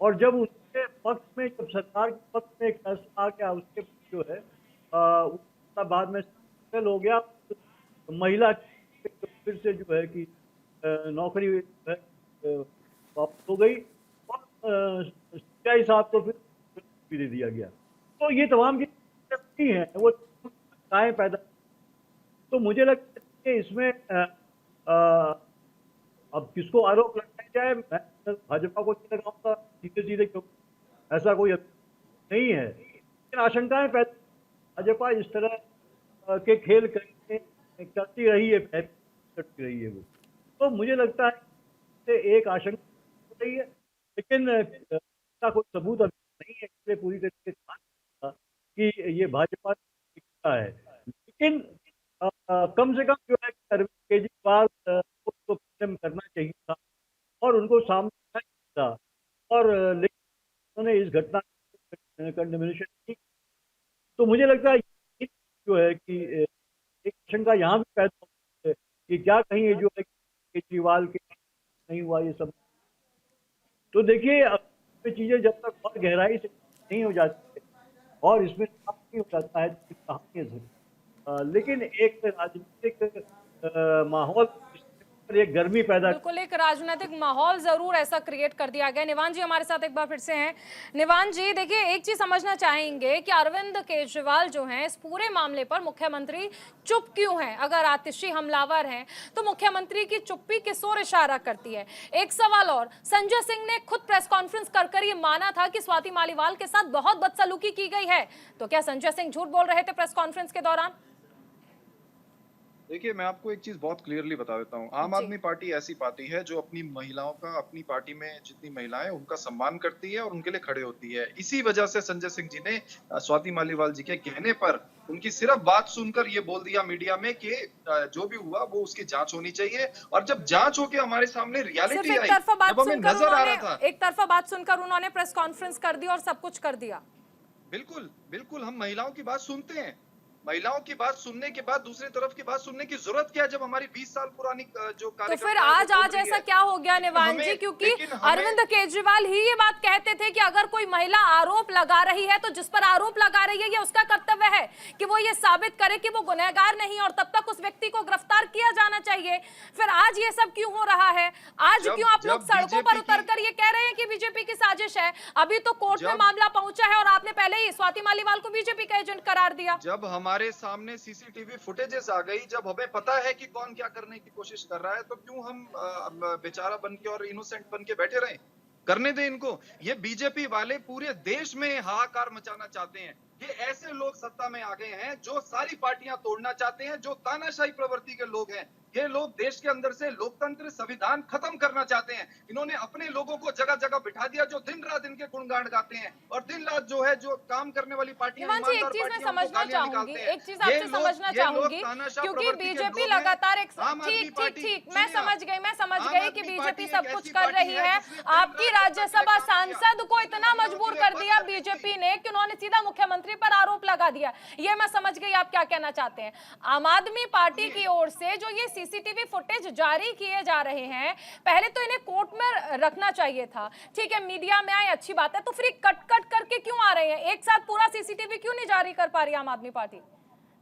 और जब उसके पक्ष में, जब सरकार के पक्ष में एक फैसला आ गया, उसके जो है उसका बाद में सेटल हो गया, तो महिला फिर से जो है कि नौकरी वापस हो गई और सीआई साहब को फिर दे दिया गया। तो ये तमाम चीजें हैं, वो कायम पैदा। तो मुझे लगता है कि इसमें अब किसको आरोप लगाया जाए, मैं भाजपा को नहीं लगाऊंगा सीधे सीधे, क्योंकि ऐसा कोई नहीं है, लेकिन आशंकाएं पैदा, भाजपा इस तरह के खेल करती रही है, करती रही है वो। तो मुझे लगता है कि एक आशंका हो रही है, लेकिन इसका कोई सबूत अभी नहीं है, इसलिए पूरी तरीके से कि ये भाजपा का है। लेकिन कम से कम जो है अरविंद केजरीवाल को करना चाहिए था और उनको सामने था, और लेकिन उन्होंने इस घटना कंडेमनेशन की। तो मुझे लगता है जो है कि एक आशंका यहाँ भी पैदा होती है कि क्या कहीं ये जो है केजरीवाल के नहीं हुआ ये सब। तो देखिए चीजें जब तक और गहराई से नहीं हो जाती है और इसमें साफ नहीं हो जाता है कहानी से, लेकिन एक राजनीतिक माहौल एक गर्मी पैदा। बिल्कुल, एक राजनीतिक माहौल जरूर ऐसा क्रिएट कर दिया गया। निवान जी हमारे साथ एक बार फिर से हैं। निवान जी देखिए, एक चीज समझना चाहेंगे कि अरविंद केजरीवाल जो हैं इस पूरे मामले पर मुख्यमंत्री चुप क्यों हैं? अगर आतिशी हमलावर हैं तो मुख्यमंत्री की चुप्पी किस ओर इशारा करती है? एक सवाल और, संजय सिंह ने खुद प्रेस कॉन्फ्रेंस कर ये माना था कि स्वाति मालीवाल के साथ बहुत बदसलूकी की गई है, तो क्या संजय सिंह झूठ बोल रहे थे प्रेस कॉन्फ्रेंस के दौरान? देखिए, मैं आपको एक चीज बहुत क्लियरली बता देता हूँ। आम आदमी पार्टी ऐसी पार्टी है जो अपनी महिलाओं का, अपनी पार्टी में जितनी महिलाएं उनका सम्मान करती है और उनके लिए खड़े होती है। इसी वजह से संजय सिंह जी ने स्वाति मालीवाल जी के कहने पर उनकी सिर्फ बात सुनकर ये बोल दिया मीडिया में कि जो भी हुआ वो उसकी जांच होनी चाहिए। और जब जांच होके हमारे सामने रियलिटी आई, जब हमें नजर आ रहा था, एक तरफा बात सुनकर उन्होंने प्रेस कॉन्फ्रेंस कर दी और सब कुछ कर दिया। बिल्कुल बिल्कुल, हम महिलाओं की बात सुनते हैं। महिलाओं की बात सुनने के बाद दूसरी तरफ की बात सुनने की जरूरत क्या है जब हमारी 20 साल पुरानी जो तो फिर आज ऐसा क्या हो गया निवान जी? क्योंकि अरविंद केजरीवाल ही ये बात कहते थे कि अगर कोई महिला आरोप लगा रही है तो जिस पर आरोप लगा रही है ये उसका कर्तव्य है कि वो ये साबित करे कि वो गुनहगार नहीं और तब तक उस व्यक्ति को गिरफ्तार किया जाना चाहिए। फिर आज ये सब क्यों हो रहा है? आज क्यों आप लोग सड़कों पर उतरकर ये कह रहे हैं कि बीजेपी की साजिश है? अभी तो कोर्ट में मामला पहुंचा है और आपने पहले ही स्वाति मालीवाल को बीजेपी का एजेंट करार दिया। जब हमारे सामने सीसीटीवी फुटेजेस आ गई, जब हमें पता है कि कौन क्या करने की कोशिश कर रहा है, तो क्यों हम बेचारा बन के और इनोसेंट बन के बैठे रहें? करने दें इनको। ये बीजेपी वाले पूरे देश में हाहाकार मचाना चाहते हैं। ये ऐसे लोग सत्ता में आ गए हैं जो सारी पार्टियां तोड़ना चाहते हैं, जो तानाशाही प्रवृत्ति के लोग हैं। ये लोग देश के अंदर से लोकतंत्र, संविधान खत्म करना चाहते हैं। इन्होंने अपने लोगों को जगह जगह बिठा दिया जो दिन रात इनके गुणगान गाते हैं और दिन रात जो है जो काम करने वाली पार्टियां, एक चीज मैं समझना चाहूंगी, एक चीज आपसे समझना चाहूंगी, क्योंकि बीजेपी लगातार एक ठीक मैं समझ गई कि बीजेपी सब कुछ कर रही है। आपकी राज्यसभा सांसद को इतना मजबूर कर दिया बीजेपी ने कि उन्होंने सीधा मुख्यमंत्री पर आरोप लगा दिया। ये मैं समझ गई आप क्या कहना चाहते हैं। आम आदमी पार्टी की ओर से जो ये सीसीटीवी फुटेज जारी किए जा रहे हैं, पहले तो इन्हें कोर्ट में रखना चाहिए था। ठीक है, मीडिया में आए, अच्छी बात है, तो फिर कट करके क्यों आ रहे हैं? एक साथ पूरा सीसीटीवी क्यों नहीं जारी कर पा रही आम आदमी पार्टी?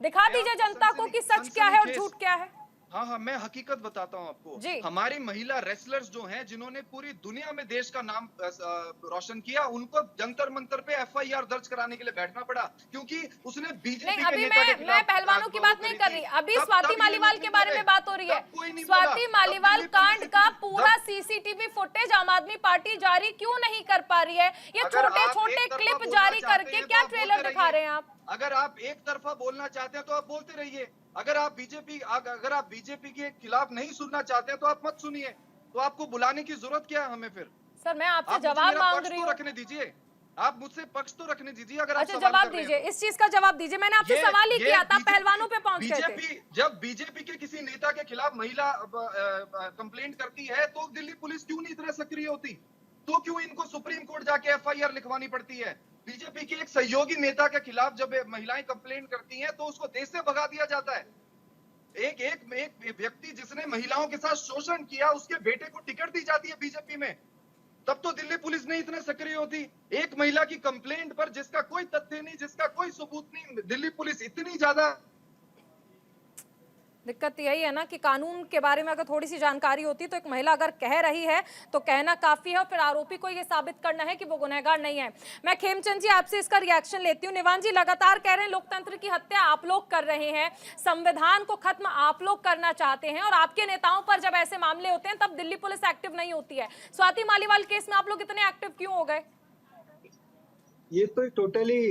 दिखा दीजिए जनता को कि सच क्या है और झूठ क्या है। हाँ, मैं हकीकत बताता हूँ आपको। हमारी महिला रेसलर्स जो हैं, जिन्होंने पूरी दुनिया में देश का नाम रोशन किया, उनको जंतर मंतर पे एफआईआर दर्ज कराने के लिए बैठना पड़ा, क्योंकि उसने बीजेपी के नेता के खिलाफ। मैं पहलवानों की बात नहीं कर रही, अभी स्वाति मालीवाल के बारे में बात हो रही है। स्वाति मालीवाल कांड का पूरा सीसीटीवी फुटेज आम आदमी पार्टी जारी क्यों नहीं कर पा रही है? ये छोटे क्लिप जारी करके क्या ट्रेलर दिखा रहे हैं आप? अगर आप एक तरफा बोलना चाहते हैं तो आप बोलते रहिए। अगर आप बीजेपी के खिलाफ नहीं सुनना चाहते हैं तो आप मत सुनिए। तो आपको बुलाने की जरूरत क्या है हमें फिर? सर मैं आपसे जवाब मांग रही हूँ। रखने दीजिए, आप मुझसे पक्ष तो रखने दीजिए। अगर अच्छा जवाब दीजिए, इस चीज का जवाब दीजिए। मैंने आपसे सवाल ही किया था, पहलवानों पे पहुंच गए थे। जब बीजेपी के किसी नेता के खिलाफ महिला कंप्लेंट करती है तो दिल्ली पुलिस क्यों नहीं इतना सक्रिय होती? तो क्यों इनको सुप्रीम कोर्ट जाके एफआईआर लिखवानी पड़ती है? बीजेपी के एक सहयोगी नेता के खिलाफ जब महिलाएं कंप्लेंट करती हैं तो उसको देश से भगा दिया जाता है। एक व्यक्ति जिसने महिलाओं के साथ शोषण किया, उसके बेटे को टिकट दी जाती है बीजेपी में, तब तो दिल्ली पुलिस नहीं इतने सक्रिय होती। एक महिला की कंप्लेंट पर जिसका कोई तथ्य नहीं, जिसका कोई सबूत नहीं, दिल्ली पुलिस इतनी ज्यादा। दिक्कत यही है ना कि कानून के बारे में अगर थोड़ी सी जानकारी होती तो एक महिला अगर कह रही है तो कहना काफी है और फिर आरोपी को ये साबित करना है कि वो गुनहगार नहीं है। मैं खेमचंद जी आपसे इसका रिएक्शन लेती हूँ। निवान जी लगातार कह रहे हैं लोकतंत्र की हत्या आप लोग कर रहे हैं, संविधान को खत्म आप लोग करना चाहते हैं और आपके नेताओं पर जब ऐसे मामले होते हैं तब दिल्ली पुलिस एक्टिव नहीं होती है। स्वाति मालीवाल केस में आप लोग इतने एक्टिव क्यों हो गए? ये तो टोटली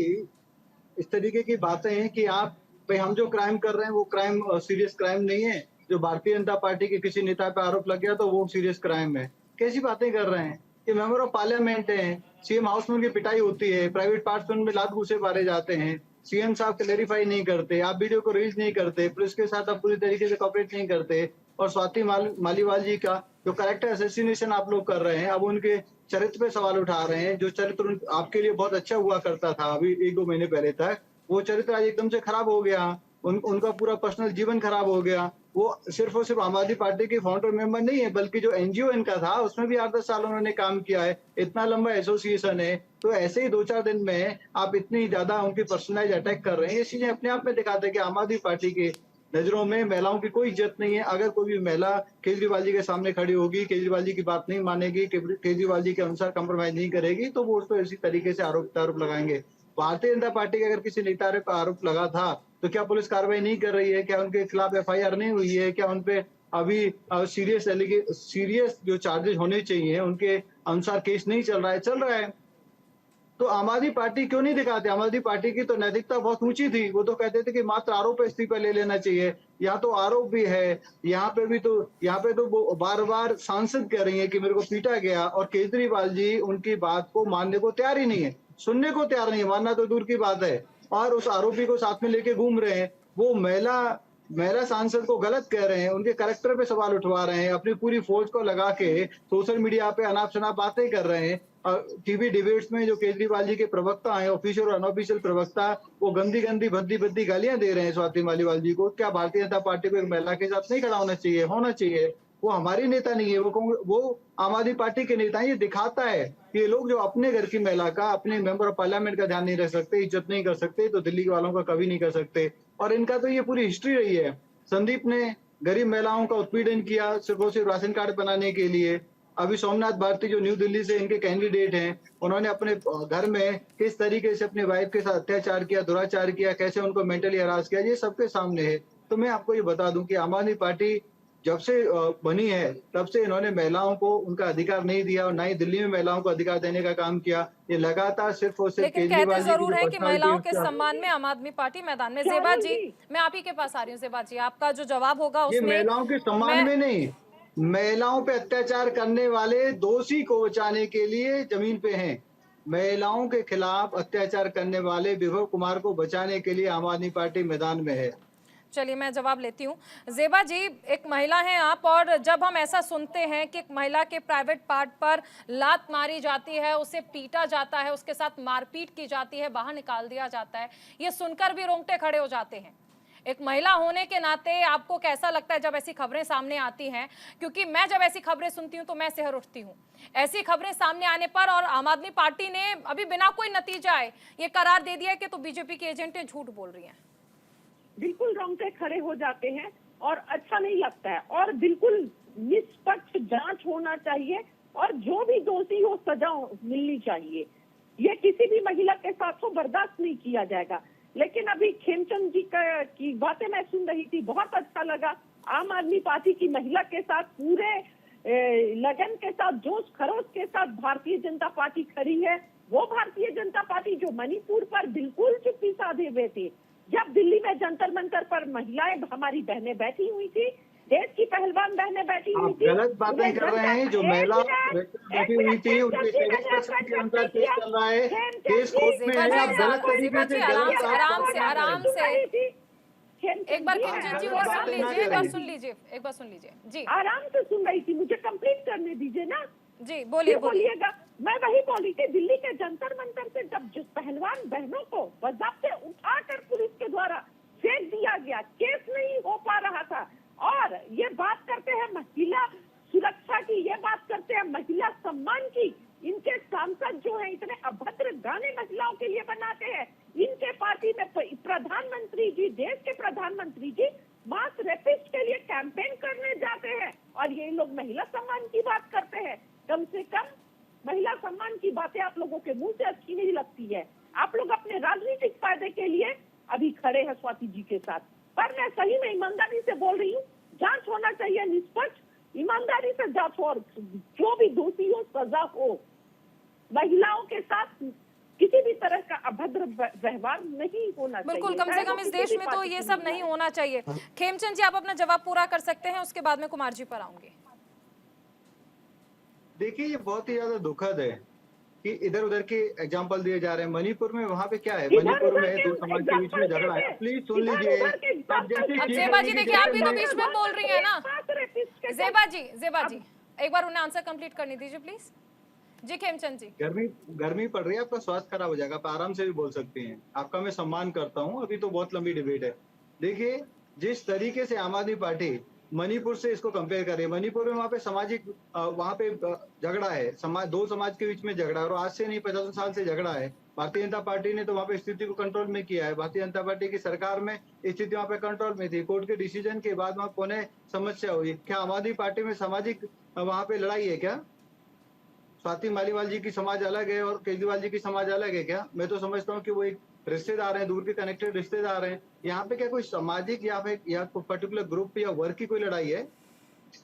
इस तरीके की बातें हैं कि आप भाई हम जो क्राइम कर रहे हैं वो क्राइम सीरियस क्राइम नहीं है। जो भारतीय जनता पार्टी के किसी नेता पे आरोप लग गया तो वो सीरियस क्राइम है। कैसी बातें कर रहे हैं? ये मेंबर ऑफ पार्लियामेंट है, सीएम हाउस में उनकी पिटाई होती है, प्राइवेट पार्ट्स में लात घूसे मारे जाते हैं, सीएम साहब क्लेरिफाई नहीं करते, आप वीडियो को रिलीज नहीं करते, पुलिस के साथ आप पूरी तरीके से कॉपरेट नहीं करते। और स्वाति मालीवाल जी का जो कैरेक्टर असैसिनेशन आप लोग कर रहे हैं, अब उनके चरित्र पे सवाल उठा रहे हैं। जो चरित्र आपके लिए बहुत अच्छा हुआ करता था अभी 1-2 महीने पहले तक, वो चरित्र आज एकदम से खराब हो गया। उनका पूरा पर्सनल जीवन खराब हो गया। वो सिर्फ और सिर्फ आम आदमी पार्टी के फाउंडर मेंबर नहीं है, बल्कि जो एनजीओ इनका था उसमें भी 8-10 साल उन्होंने काम किया है। इतना लंबा एसोसिएशन है, तो ऐसे ही 2-4 दिन में आप इतनी ज्यादा उनकी पर्सनलाइज अटैक कर रहे हैं। ये चीजें अपने आप में दिखाते हैं कि आम आदमी पार्टी के नजरों में महिलाओं की कोई इज्जत नहीं है। अगर कोई भी महिला केजरीवाल जी के सामने खड़ी होगी, केजरीवाल जी की बात नहीं मानेगी, केजरीवाल जी के अनुसार कम्प्रोमाइज नहीं करेगी, तो वो उस पर इसी तरीके से आरोप लगाएंगे। भारतीय जनता पार्टी का अगर किसी नेता पर आरोप लगा था तो क्या पुलिस कार्रवाई नहीं कर रही है? क्या उनके खिलाफ FIR नहीं हुई है? क्या उनपे अभी सीरियस जो चार्जेस होने चाहिए उनके अनुसार केस नहीं चल रहा है? चल रहा है। तो आम आदमी पार्टी क्यों नहीं दिखाते? आम आदमी पार्टी की तो नैतिकता बहुत ऊंची थी। वो तो कहते थे कि मात्र आरोप पे इस्तीफा ले लेना चाहिए। यहाँ तो आरोप भी है, यहाँ पे तो वो बार बार सांसद कह रही है कि मेरे को पीटा गया, और केजरीवाल जी उनकी बात को मानने को तैयार ही नहीं है, सुनने को तैयार नहीं है, मानना तो दूर की बात है। और उस आरोपी को साथ में लेके घूम रहे हैं। वो महिला सांसद को गलत कह रहे हैं, उनके कैरेक्टर पे सवाल उठवा रहे हैं, अपनी पूरी फौज को लगा के सोशल मीडिया पे अनाप शनाप बातें कर रहे हैं। टीवी डिबेट्स में जो केजरीवाल जी के प्रवक्ता हैं, ऑफिशियल और अनऑफिशियल प्रवक्ता, वो गंदी भद्दी गालियां दे रहे हैं स्वाति मालीवाल जी को। क्या भारतीय जनता पार्टी को एक महिला के साथ नहीं खड़ा होना चाहिए? वो हमारी नेता नहीं है, वो आम आदमी पार्टी के नेता है। ये दिखाता है कि ये लोग जो अपने घर की महिला का, अपने मेंबर ऑफ पार्लियामेंट का ध्यान नहीं रख सकते, इज्जत नहीं कर सकते, तो दिल्ली वालों का कभी नहीं कर सकते। और इनका तो ये पूरी हिस्ट्री रही है। संदीप ने गरीब महिलाओं का उत्पीड़न किया सिर्फ और सिर्फ राशन कार्ड बनाने के लिए। अभी सोमनाथ भारती जो न्यू दिल्ली से इनके कैंडिडेट हैं, उन्होंने अपने घर में किस तरीके से अपनी वाइफ के साथ अत्याचार किया, दुराचार किया, कैसे उनको मेंटली हरास किया, ये सबके सामने है। तो मैं आपको ये बता दूं कि आम आदमी पार्टी जब से बनी है तब से इन्होंने महिलाओं को उनका अधिकार नहीं दिया, और ना ही दिल्ली में महिलाओं को अधिकार देने का काम किया। ये लगातार सिर्फ और सिर्फ लेकिन कहते केजरीवाल जी जरूर की है जो कि महिलाओं के personality है, सम्मान में आम आदमी पार्टी मैदान में। ज़ेबा जी, मैं आप ही के पास आ रही हूँ। ज़ेबा जी, आपका जो जवाब होगा ये उसमें महिलाओं के सम्मान में नहीं, महिलाओं पे अत्याचार करने वाले दोषी को बचाने के लिए जमीन पे हैं। महिलाओं के खिलाफ अत्याचार करने वाले विभव कुमार को बचाने के लिए आम आदमी पार्टी मैदान में है। चलिए मैं जवाब लेती हूँ। ज़ेबा जी, एक महिला हैं आप, और जब हम ऐसा सुनते हैं कि एक महिला के प्राइवेट पार्ट पर लात मारी जाती है, उसे पीटा जाता है, उसके साथ मारपीट की जाती है, बाहर निकाल दिया जाता है, ये सुनकर भी रोंगटे खड़े हो जाते हैं। एक महिला होने के नाते आपको कैसा लगता है जब ऐसी खबरें सामने आती हैं? क्योंकि मैं जब ऐसी खबरें सुनती हूं तो मैं सिहर उठती हूं। ऐसी खबरें सामने आने पर, और आम आदमी पार्टी ने अभी बिना कोई नतीजा है ये करार दे दिया है कि तो बीजेपी के एजेंटें झूठ बोल रही हैं। बिल्कुल रोंगटे खड़े हो जाते हैं और अच्छा नहीं लगता है, और बिल्कुल निष्पक्ष जांच होना चाहिए, और जो भी दोषी हो सजा मिलनी चाहिए। ये किसी भी महिला के साथ हो बर्दाश्त नहीं किया जाएगा। लेकिन अभी खेमचंद जी की बातें मैं सुन रही थी, बहुत अच्छा लगा। आम आदमी पार्टी की महिला के साथ पूरे लगन के साथ, जोश खरोश के साथ भारतीय जनता पार्टी खड़ी है। वो भारतीय जनता पार्टी जो मणिपुर पर बिल्कुल चुप्पी साधे हुए थे, जब दिल्ली में जंतर मंतर पर महिलाएं, हमारी बहनें बैठी हुई थी, देश की पहलवान बहनें बैठी हुई थी। गलत बातें कर रहे हैं। जो महिला बैठी हुई थी उनके के अनुसार केस चल रहा है, केस कोर्ट में है। आप गलत तरीके से आराम से एक बार खेमचंद जी को सुन लीजिए, एक बार सुन लीजिए जी। आराम से सुन रही थी, मुझे कंप्लीट करने दीजिए ना जी। बोलिएगा। मैं वही बोली थी, दिल्ली के जंतर मंतर से जब जिस पहलवान बहनों को बज़ाब्ते उठाकर पुलिस के द्वारा फेंक दिया गया, केस नहीं हो पा रहा था। और ये बात करते हैं महिला सुरक्षा की, ये बात करते हैं महिला सम्मान की। इनके सांसद जो है इतने अभद्र गाने महिलाओं के लिए बनाते हैं। इनके पार्टी में प्रधानमंत्री जी, देश के प्रधानमंत्री जी मास रेपिस्ट के लिए कैंपेन करने जाते हैं, और ये लोग महिला सम्मान की बात करते हैं। कम से कम महिला सम्मान की बातें आप लोगों के मुंह से अच्छी नहीं लगती है। आप लोग अपने राजनीतिक फायदे के लिए अभी खड़े हैं स्वाति जी के साथ। पर मैं सही में ईमानदारी से बोल रही हूँ, जांच होना चाहिए, निष्पक्ष ईमानदारी से जांच हो, और जो भी दोषी हो सजा हो। महिलाओं के साथ किसी भी तरह का अभद्र व्यवहार नहीं होना चाहिए। बिल्कुल, कम से कम इस देश में तो ये सब नहीं होना चाहिए। खेमचंद जी, आप अपना जवाब पूरा कर सकते हैं, उसके बाद में कुमार जी पर आऊंगी। देखिए, ये बहुत ही ज्यादा दुखद है कि इधर उधर के एग्जाम्पल दिए जा रहे हैं। मणिपुर में वहाँ पे क्या है? मणिपुर में दो समाज के बीच में झगड़ा है। प्लीज सुन लीजिए। अब ज़ेबा जी देखिए, आप भी तो बीच में बोल रही है ना। ज़ेबा जी एक बार उन्हें आंसर कंप्लीट करने दीजिए प्लीज। जी खेमचंद जी। गर्मी पड़ रही है, आपका स्वास्थ्य खराब हो जाएगा। आप आराम से भी बोल सकते हैं। आपका मैं सम्मान करता हूँ। अभी तो बहुत लंबी डिबेट है। देखिए, जिस तरीके से आम आदमी पार्टी मणिपुर से इसको कंपेयर कर रही है, मणिपुर में वहाँ पे सामाजिक वहाँ पे झगड़ा है, दो समाज के बीच में झगड़ा है, और आज से नहीं 50 साल से झगड़ा है। भारतीय जनता पार्टी ने तो वहाँ पे स्थिति को कंट्रोल में किया है। भारतीय जनता पार्टी की सरकार में स्थिति वहाँ पे कंट्रोल में थी। कोर्ट के डिसीजन के बाद वहाँ पुनः समस्या हुई। क्या आम आदमी पार्टी में सामाजिक वहाँ पे लड़ाई है क्या? स्वाति मालीवाल जी की समाज अलग है और केजरीवाल जी की समाज अलग है क्या? मैं तो समझता हूँ कि वो एक रिश्तेदार हैं, दूर के कनेक्टेड रिश्तेदार हैं। यहाँ पे क्या कोई सामाजिक या कोई पर्टिकुलर ग्रुप या वर्ग की कोई लड़ाई है?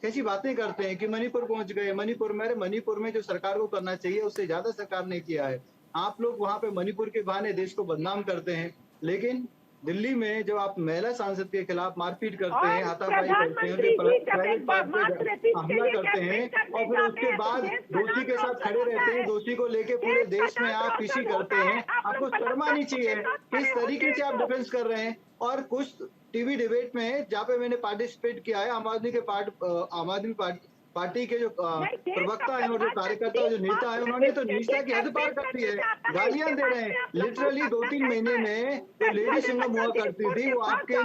कैसी बातें करते हैं कि मणिपुर पहुंच गए। मणिपुर में जो सरकार को करना चाहिए उससे ज्यादा सरकार ने किया है। आप लोग वहां पे मणिपुर के बहाने देश को बदनाम करते हैं, लेकिन दिल्ली में जब आप महिला सांसद के खिलाफ मारपीट करते हैं, हाथापाई करते हैं, प्राइवेट पार्ट पे हमला करते हैं और फिर उसके बाद दोषी के साथ खड़े रहते हैं, दोषी को लेके पूरे देश में आप पीसी करते हैं, आपको शर्म आनी चाहिए। किस तरीके से आप डिफेंस कर रहे हैं? और कुछ टीवी डिबेट में जहाँ पे मैंने पार्टिसिपेट किया है, आम आदमी पार्टी के जो प्रवक्ता है और जो कार्यकर्ता और जो नेता है, उन्होंने तो निष्ठा की हद पार कर दी है। गालियां दे रहे हैं। लिटरली 2-3 महीने में जो लेडी सिंगम हुआ करती थी वो आपके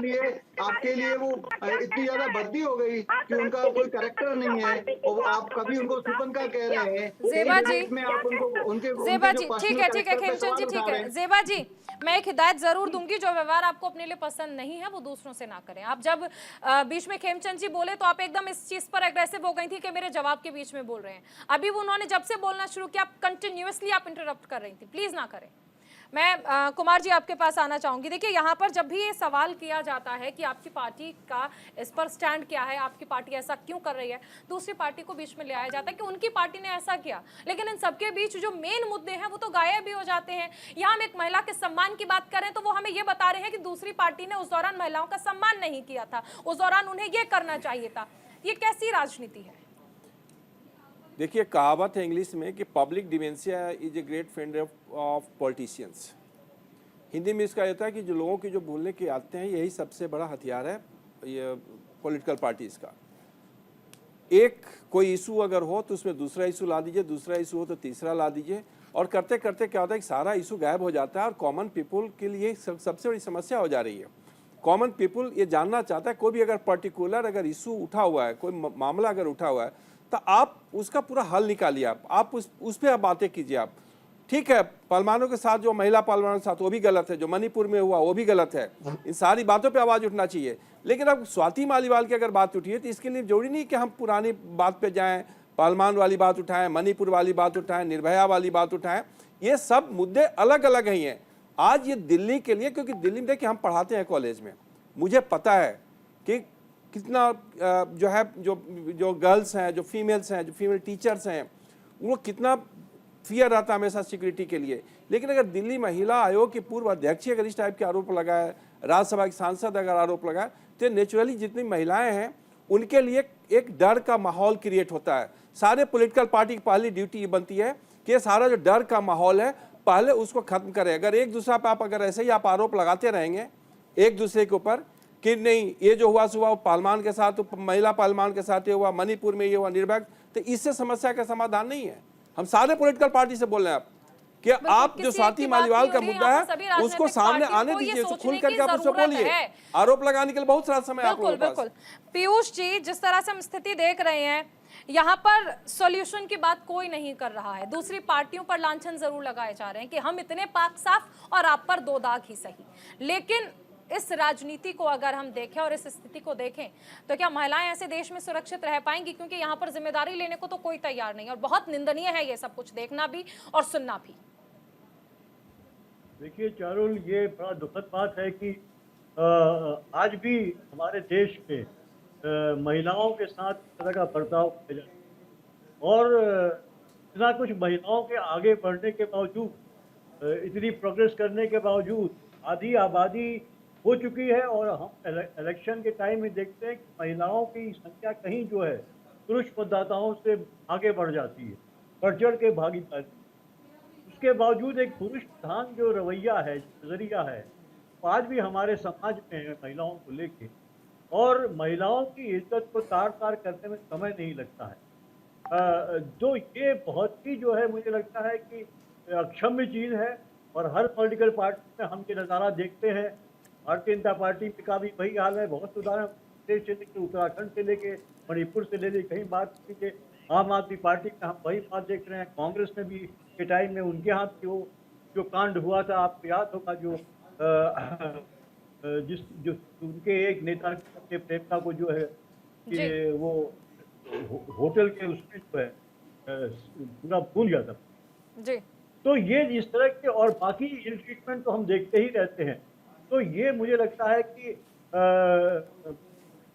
लिए वो इतनी ज्यादा भर्ती हो गई कि उनका कोई कैरेक्टर नहीं है और आप कभी उनको सुपन का कह रहे हैं। ज़ेबा जी, में आप उनके ज़ेबा जी, ठीक है खेमचंद जी, ठीक है। ज़ेबा जी, मैं एक हिदायत जरूर दूंगी, जो व्यवहार आपको अपने लिए पसंद नहीं है वो दूसरों से ना करें। आप जब बीच में खेमचंद जी बोले तो आप एकदम इस चीज पर एग्रेसिव हो गई थी कि मेरे जवाब के बीच में बोल रहे हैं। अभी वो उन्होंने जब से बोलना शुरू किया, कंटिन्यूअसली आप इंटरप्ट कर रही थी, प्लीज ना करें। मैं कुमार जी आपके पास आना चाहूंगी। देखिए, यहाँ पर जब भी ये सवाल किया जाता है कि आपकी पार्टी का इस पर स्टैंड क्या है, आपकी पार्टी ऐसा क्यों कर रही है, दूसरी पार्टी को बीच में ले आया जाता है कि उनकी पार्टी ने ऐसा किया, लेकिन इन सबके बीच जो मेन मुद्दे हैं वो तो गायब भी हो जाते हैं। यहाँ हम एक महिला के सम्मान की बात करें तो वो हमें ये बता रहे हैं कि दूसरी पार्टी ने उस दौरान महिलाओं का सम्मान नहीं किया था, उस दौरान उन्हें ये करना चाहिए था। ये कैसी राजनीति है? देखिए, कहावत है इंग्लिश में कि public dementia is a great friend of politicians. Hindi में इसका होता है कि जो लोगों की जो भूलने की आदतें हैं, यही सबसे बड़ा हथियार है ये पॉलिटिकल पार्टीज का। एक कोई इशू अगर हो तो उसमें दूसरा इशू ला दीजिए, दूसरा इशू हो तो तीसरा ला दीजिए, और करते करते क्या होता है कि सारा इशू गायब हो जाता है और कॉमन पीपल के लिए सबसे बड़ी समस्या हो जा रही है। कॉमन पीपल ये जानना चाहता है, कोई भी अगर पर्टिकुलर अगर इशू उठा हुआ है, कोई मामला अगर उठा हुआ है, तो आप उसका पूरा हल निकालिए, आप उस पर बातें कीजिए। आप ठीक है, पहलवानों के साथ जो महिला पहलवानों के साथ वो भी गलत है, जो मणिपुर में हुआ वो भी गलत है, इन सारी बातों पे आवाज़ उठना चाहिए। लेकिन अब स्वाति मालीवाल की अगर बात उठी है तो इसके लिए जरूरी नहीं कि हम पुरानी बात पे जाएं, पहलवान वाली बात उठाएं, मणिपुर वाली बात उठाएं, निर्भया वाली बात उठाएं। ये सब मुद्दे अलग अलग ही हैं। आज ये दिल्ली के लिए, क्योंकि दिल्ली में देखिए हम पढ़ाते हैं कॉलेज में, मुझे पता है कि कितना जो है जो गर्ल्स हैं, जो फीमेल्स हैं, जो फीमेल टीचर्स हैं, वो कितना फियर रहता है हमेशा सिक्योरिटी के लिए। लेकिन अगर दिल्ली महिला आयोग की पूर्व अध्यक्ष अगर इस टाइप के आरोप लगाए, राज्यसभा के सांसद अगर आरोप लगाए, तो नेचुरली जितनी महिलाएं हैं उनके लिए एक डर का माहौल क्रिएट होता है। सारे पॉलिटिकल पार्टी की पहली ड्यूटी बनती है कि सारा जो डर का माहौल है पहले उसको खत्म करें। अगर एक दूसरा पे आप अगर ऐसे ही आप आरोप लगाते रहेंगे एक दूसरे के ऊपर कि नहीं ये जो हुआ वो पहलवान के साथ, महिला पहलवान के साथ ये हुआ, मणिपुर में ये हुआ, निर्भया, तो इससे समस्या का समाधान नहीं है। हम सारे पॉलिटिकल पार्टी से बोल रहे हैं आप कि आप जो स्वाति मालीवाल का मुद्दा है उसको सामने आने दीजिए, उसको खुल करके आप उससे बोलिए। आरोप लगाने के लिए बहुत सारा समय आप लोगों के पास। पीयूष जी, जिस तरह से हम स्थिति देख रहे हैं, यहाँ पर सॉल्यूशन की बात कोई नहीं कर रहा है, दूसरी पार्टियों पर लांछन जरूर लगाए जा रहे हैं कि हम इतने पाक साफ और आप पर 2 दाग ही सही। लेकिन इस राजनीति को अगर हम देखें और इस स्थिति को देखें तो क्या महिलाएं ऐसे देश में सुरक्षित रह पाएंगी? क्योंकि यहाँ पर जिम्मेदारी लेने को तो कोई तैयार नहीं, और बहुत निंदनीय है ये सब कुछ देखना भी और सुनना भी। देखिए चारुल, ये बड़ा दुखद बात है कि आज भी हमारे देश में महिलाओं के साथ इस तरह का बर्ताव किया जाता है, और इतना कुछ महिलाओं के आगे बढ़ने के बावजूद, इतनी प्रोग्रेस करने के बावजूद आधी आबादी हो चुकी है। और हम इलेक्शन के टाइम में देखते हैं कि महिलाओं की संख्या कहीं जो है पुरुष मतदाताओं से आगे बढ़ जाती है, बढ़ चढ़ के भागीदारी। उसके बावजूद एक पुरुष प्रधान जो रवैया है, नजरिया है, आज भी हमारे समाज में है महिलाओं को लेके, और महिलाओं की इज्जत को तार तार करने में समय नहीं लगता है। जो ये बहुत ही जो है मुझे लगता है कि अक्षम्य चीज़ है, और हर पॉलिटिकल पार्टी में हम ये नज़ारा देखते हैं। भारतीय जनता पार्टी का भी वही हाल है। बहुत उदाहरण प्रदेश से लेकर उत्तराखंड से लेके मणिपुर से ले कहीं बात कीजिए। आम आदमी पार्टी में हम वही बात देख रहे हैं। कांग्रेस में भी के टाइम में उनके हाथ थी वो जो कांड हुआ था आपको याद होगा, जो जिस जो उनके एक नेता ने अपने प्रेमिका को जो है कि जी। वो होटल के उसमें जो है पूरा भूल गया था। जी। तो ये इस तरह के और बाकी इल ट्रीटमेंट तो हम देखते ही रहते हैं। तो ये मुझे लगता है कि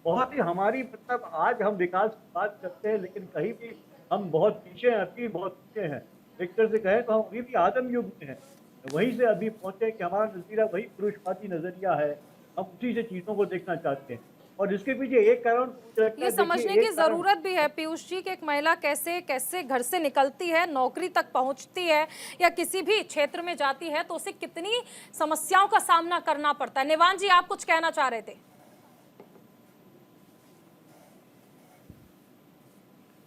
बहुत ही हमारी मतलब आज हम विकास की बात करते हैं, लेकिन कहीं भी हम बहुत पीछे हैं, अभी बहुत पीछे हैं। एक तरह से कहें तो हम अभी भी आदम युग में हैं। वहीं से अभी पहुंचे कि हमारा नज़रिया वही पुरुषवादी नज़रिया है। हम उसी से चीज़ों को देखना चाहते हैं और इसके पीछे एक कारण मुझे लगता ये है, समझने देखिए की एक कारण जरूरत भी है पीयूष जी कि एक महिला कैसे कैसे घर से निकलती है, नौकरी तक पहुंचती है या किसी भी क्षेत्र में जाती है तो उसे कितनी समस्याओं का सामना करना पड़ता है। निवान जी, आप कुछ कहना चाह रहे थे?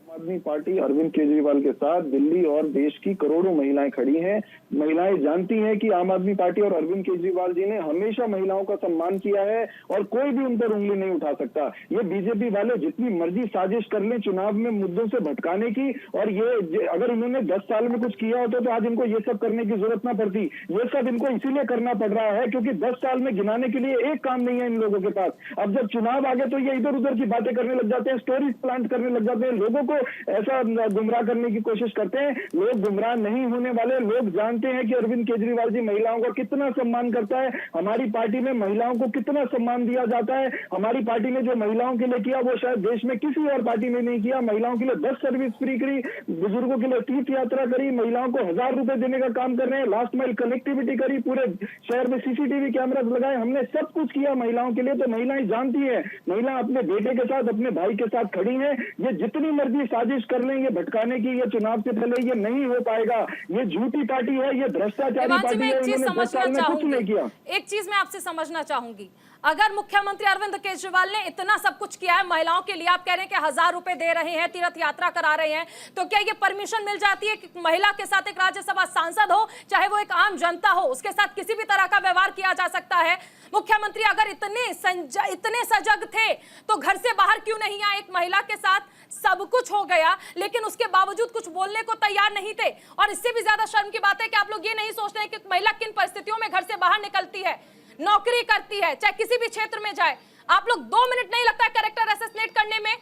आम आदमी पार्टी अरविंद केजरीवाल के साथ दिल्ली और देश की करोड़ों महिलाएं खड़ी हैं। महिलाएं जानती हैं कि आम आदमी पार्टी और अरविंद केजरीवाल जी ने हमेशा महिलाओं का सम्मान किया है और कोई भी उन पर उंगली नहीं उठा सकता। ये बीजेपी वाले जितनी मर्जी साजिश कर लें चुनाव में मुद्दों से भटकाने की, और ये अगर इन्होंने 10 साल में कुछ किया होता तो आज इनको ये सब करने की जरूरत ना पड़ती। ये सब इनको इसीलिए करना पड़ रहा है क्योंकि 10 साल में गिनाने के लिए एक काम नहीं है इन लोगों के पास। अब जब चुनाव आ गए तो ये इधर उधर की बातें करने लग जाते हैं, स्टोरीज प्लांट करने लग जाते हैं, लोगों को ऐसा गुमराह करने की कोशिश करते हैं। लोग गुमराह नहीं होने वाले, लोग जानते हैं कि अरविंद केजरीवाल जी महिलाओं का कितना सम्मान करता है। हमारी पार्टी में महिलाओं को कितना सम्मान दिया जाता है। हमारी पार्टी ने जो महिलाओं के लिए किया वो शायद देश में किसी और पार्टी ने नहीं किया। महिलाओं के लिए 10 सर्विस फ्री करी, बुजुर्गों के लिए तीर्थ यात्रा करी, महिलाओं को 1000 रुपए देने का काम कर रहे हैं, लास्ट माइल कनेक्टिविटी करी, पूरे शहर में सीसीटीवी कैमरा लगाए, हमने सब कुछ किया महिलाओं के लिए। तो महिलाएं जानती है, महिला अपने बेटे के साथ अपने भाई के साथ खड़ी है। ये जितनी मर्जी साजिश कर लें ये भटकाने की, ये चुनाव से पहले ये नहीं हो पाएगा। ये झूठी पार्टी है, ये भ्रष्टाचारी निवान जी, पार्टी मैं है। एक चीज इन्होंने 10 साल में कुछ नहीं किया। एक चीज मैं आपसे समझना चाहूंगी, अगर मुख्यमंत्री अरविंद केजरीवाल ने इतना सब कुछ किया है महिलाओं के लिए, आप कह रहे हैं कि 1000 रुपए दे रहे हैं, तीर्थ यात्रा करा रहे हैं, तो क्या ये परमिशन मिल जाती है कि महिला के साथ एक राज्यसभा सांसद हो, चाहे वो एक आम जनता हो, उसके साथ किसी भी तरह का व्यवहार किया जा सकता है? मुख्यमंत्री अगर इतने सजग थे तो घर से बाहर क्यों नहीं आए? एक महिला के साथ सब कुछ हो गया लेकिन उसके बावजूद कुछ बोलने को तैयार नहीं थे। और इससे भी ज्यादा शर्म की बात है कि आप लोग ये नहीं सोचते हैं कि महिला किन परिस्थितियों में घर से बाहर निकलती है, नौकरी करती है, चाहे किसी भी क्षेत्र में जाए। आप लोग 2 मिनट नहीं लगता है कैरेक्टर असैसिनेट करने में?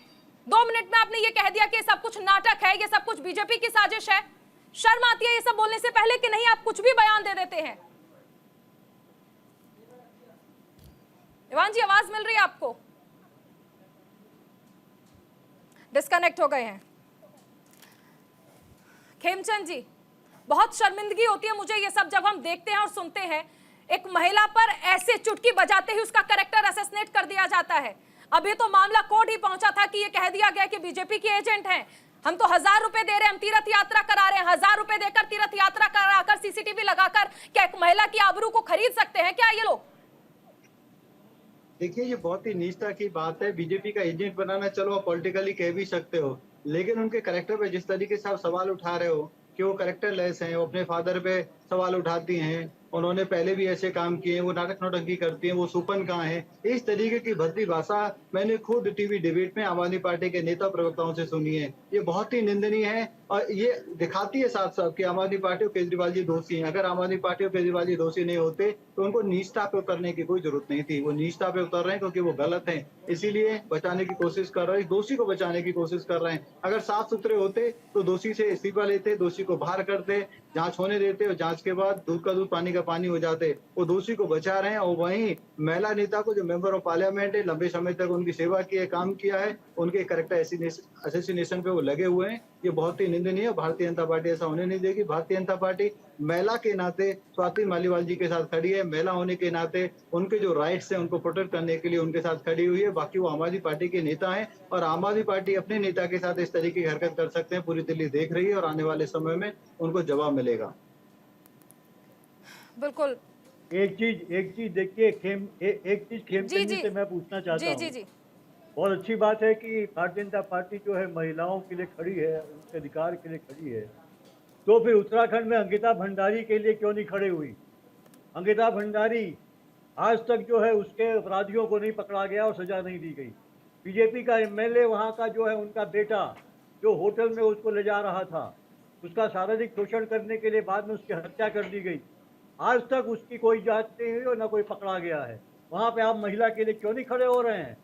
2 मिनट में आपने ये कह दिया कि सब कुछ नाटक है, ये सब कुछ बीजेपी की साजिश है। शर्म आती है ये सब बोलने से पहले कि नहीं आप कुछ भी बयान दे देते हैं? इवान जी, आवाज मिल रही है आपको? डिस्कनेक्ट हो गए हैं। खेमचंद जी, बहुत शर्मिंदगी होती है मुझे ये सब जब हम देखते हैं और सुनते हैं। एक महिला पर ऐसे चुटकी बजाते ही उसका कैरेक्टर असैसिनेट कर दिया जाता है। अभी तो मामला कोर्ट ही पहुंचा था कि ये कह दिया गया कि बीजेपी के एजेंट हैं। हम तो 1000 रुपए दे रहे हैं, हम तीर्थ यात्रा करा रहे हैं। 1000 रुपए देकर तीर्थ यात्रा कराकर सीसीटीवी लगाकर क्या एक महिला की आबरू को खरीद सकते हैं क्या ये लोग? देखिए, ये बहुत ही नीचता की बात है। बीजेपी का एजेंट बनाना चलो आप पॉलिटिकली कह भी सकते हो, लेकिन उनके कैरेक्टर पे जिस तरीके से आप सवाल उठा रहे हो कि वो कैरेक्टर लेस हैं, वो अपने फादर पे सवाल उठाती हैं, उन्होंने पहले भी ऐसे काम किए, वो नाटक नौटंकी करती हैं, वो सुपन कहाँ है, इस तरीके की भद्दी भाषा मैंने खुद टीवी डिबेट में आम आदमी पार्टी के नेता प्रवक्ताओं से सुनी है। ये बहुत ही निंदनीय है और ये दिखाती है साफ साफ कि आम आदमी पार्टी और केजरीवाल जी दोषी हैं। अगर आम आदमी पार्टी और केजरीवाल जी दोषी नहीं होते तो उनको नीचता पे उतरने की कोई जरूरत नहीं थी। वो नीचता पे उतर रहे हैं क्योंकि वो गलत हैं, इसीलिए बचाने की कोशिश कर रहे हैं, दोषी को बचाने की कोशिश कर रहे हैं। अगर साफ सुथरे होते तो दोषी से इस्तीफा लेते, दोषी को बाहर करते, जांच होने देते और जांच के बाद दूध का दूध पानी का पानी हो जाते। वो दोषी को बचा रहे हैं और वहीं महिला नेता को जो मेंबर ऑफ पार्लियामेंट है, लंबे समय तक उनकी सेवा की है, काम किया है, उनके कैरेक्टर असैसिनेशन पे वो लगे हुए हैं। ये बहुत ही निंदनीय है। भारतीय जनता पार्टी ऐसा होने नहीं देगी। भारतीय जनता पार्टी महिला के नाते स्वाति मालीवाल जी के साथ खड़ी है। महिला होने के नाते उनके जो राइट्स हैं उनको प्रोटेक्ट करने के लिए उनके साथ खड़ी हुई है। बाकी वो आम आदमी पार्टी के नेता हैं और आम आदमी पार्टी अपने नेता के साथ इस तरीके की हरकत कर सकते हैं। पूरी दिल्ली देख रही है और आने वाले समय में उनको जवाब मिलेगा। बिल्कुल। एक चीज देखिए, एक चीज खेमचंद जी से मैं पूछना चाहता हूँ। जी। बहुत अच्छी बात है कि भारतीय जनता पार्टी जो है महिलाओं के लिए खड़ी है, उनके अधिकार के लिए खड़ी है, तो फिर उत्तराखंड में अंकिता भंडारी के लिए क्यों नहीं खड़े हुई? अंकिता भंडारी आज तक जो है उसके अपराधियों को नहीं पकड़ा गया और सजा नहीं दी गई। बीजेपी का एमएलए वहाँ का जो है उनका बेटा जो होटल में उसको ले जा रहा था, उसका शारीरिक शोषण करने के लिए बाद में उसकी हत्या कर दी गई। आज तक उसकी कोई जांच नहीं हुई और न कोई पकड़ा गया है। वहाँ पे आप महिला के लिए क्यों नहीं खड़े हो रहे हैं?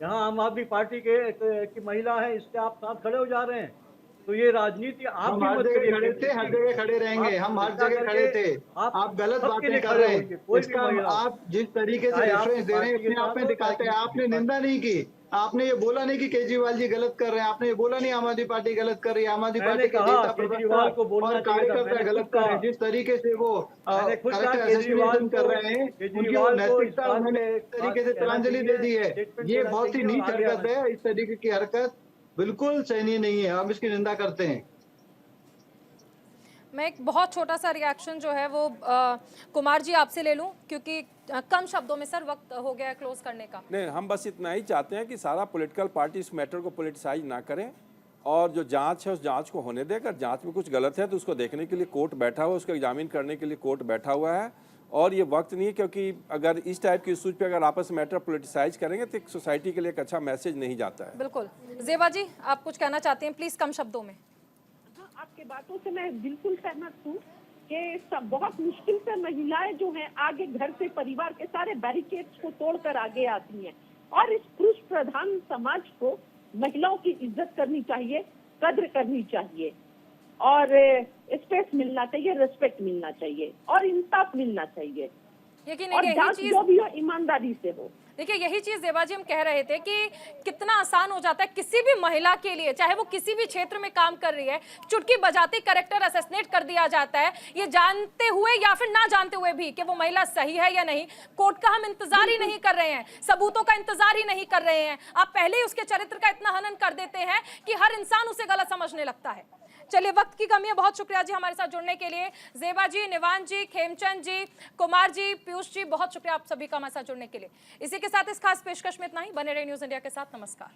यहाँ आम आदमी पार्टी की महिला है, इससे आप साथ खड़े हो जा रहे हैं। तो ये राजनीति आप हम भी हर मत जगह करिए। खड़े थे, हर जगह खड़े रहेंगे, हम हर जगह खड़े थे। आप गलत सबके लिए बातें कर खड़े रहे होइए, हैं। कोई भी इसका महिला। आप जिस तरीके से चाहे आपकी रेफरेंस दे रहे हैं पार्टी के अपने आप साथ में हो, दिखाते हैं। चाहे आपने किसी निंदा नहीं की, आपने ये बोला नहीं कि केजरीवाल जी गलत कर रहे हैं, आपने ये बोला नहीं आम आदमी पार्टी गलत कर रही है। आम आदमी मैंने पार्टी के कहा नेता केजरीवाल को बोलना और चाहिए था, कार्यकर्ता मैंने गलत खुद कर रहे हैं। कहा। जिस तरीके से वो मैंने खुद कहा करेक्टर केजरीवाल असोसिएशन कर को- रहे हैं, उनकी वो केजरीवाल को इस नैतिकता बात उन्होंने पे एक तरीके से कहना तिलांजलि चाहिए, दे दी है। स्टेटमेंट ये देना बहुत ही चाहिए और नीच आगे हरकत आना है। इस तरीके की हरकत बिल्कुल सहनीय नहीं है, हम इसकी निंदा करते हैं। मैं एक बहुत छोटा सा रिएक्शन जो है वो कुमार जी आपसे ले लूं, क्योंकि कम शब्दों में सर वक्त हो गया है क्लोज करने का। नहीं, हम बस इतना ही चाहते हैं कि सारा पॉलिटिकल पार्टी इस मैटर को पॉलिटिसाइज ना करें और जो जांच है उस जांच को होने दें। अगर जांच में कुछ गलत है तो उसको देखने के लिए कोर्ट बैठा हुआ है, उसको एग्जामिन करने के लिए कोर्ट बैठा हुआ है। और ये वक्त नहीं है, क्योंकि अगर इस टाइप की इशूज पे अगर आपस में मैटर पॉलिटिसाइज करेंगे तो एक सोसाइटी के लिए एक अच्छा मैसेज नहीं जाता है। बिल्कुल। जेबा जी आप कुछ कहना चाहते हैं, प्लीज कम शब्दों में। हाँ, आपके बातों से मैं बिल्कुल सहमत हूँ कि सब बहुत मुश्किल से महिलाएं जो हैं आगे घर से परिवार के सारे बैरिकेड्स को तोड़कर आगे आती हैं और इस पुरुष प्रधान समाज को महिलाओं की इज्जत करनी चाहिए, कद्र करनी चाहिए और स्पेस मिलना चाहिए, रिस्पेक्ट मिलना चाहिए और इंसाफ मिलना चाहिए यकीन और यही जांच चीज जो भी हो ईमानदारी से हो। देखिए यही चीज देवा जी हम कह रहे थे कि कितना आसान हो जाता है किसी भी महिला के लिए, चाहे वो किसी भी क्षेत्र में काम कर रही है, चुटकी बजाते कैरेक्टर असैसिनेट कर दिया जाता है, ये जानते हुए या फिर ना जानते हुए भी कि वो महिला सही है या नहीं। कोर्ट का हम इंतजार ही नहीं कर रहे हैं, सबूतों का इंतजार ही नहीं कर रहे हैं, आप पहले ही उसके चरित्र का इतना हनन कर देते हैं कि हर इंसान उसे गलत समझने लगता है। चलिए वक्त की कमी है, बहुत शुक्रिया जी हमारे साथ जुड़ने के लिए। जेबा जी, निवान जी, खेमचंद जी, कुमार जी, पीयूष जी, बहुत शुक्रिया आप सभी का हमारे साथ जुड़ने के लिए। इसी के साथ इस खास पेशकश में इतना ही। बने रहे न्यूज़ इंडिया के साथ। नमस्कार।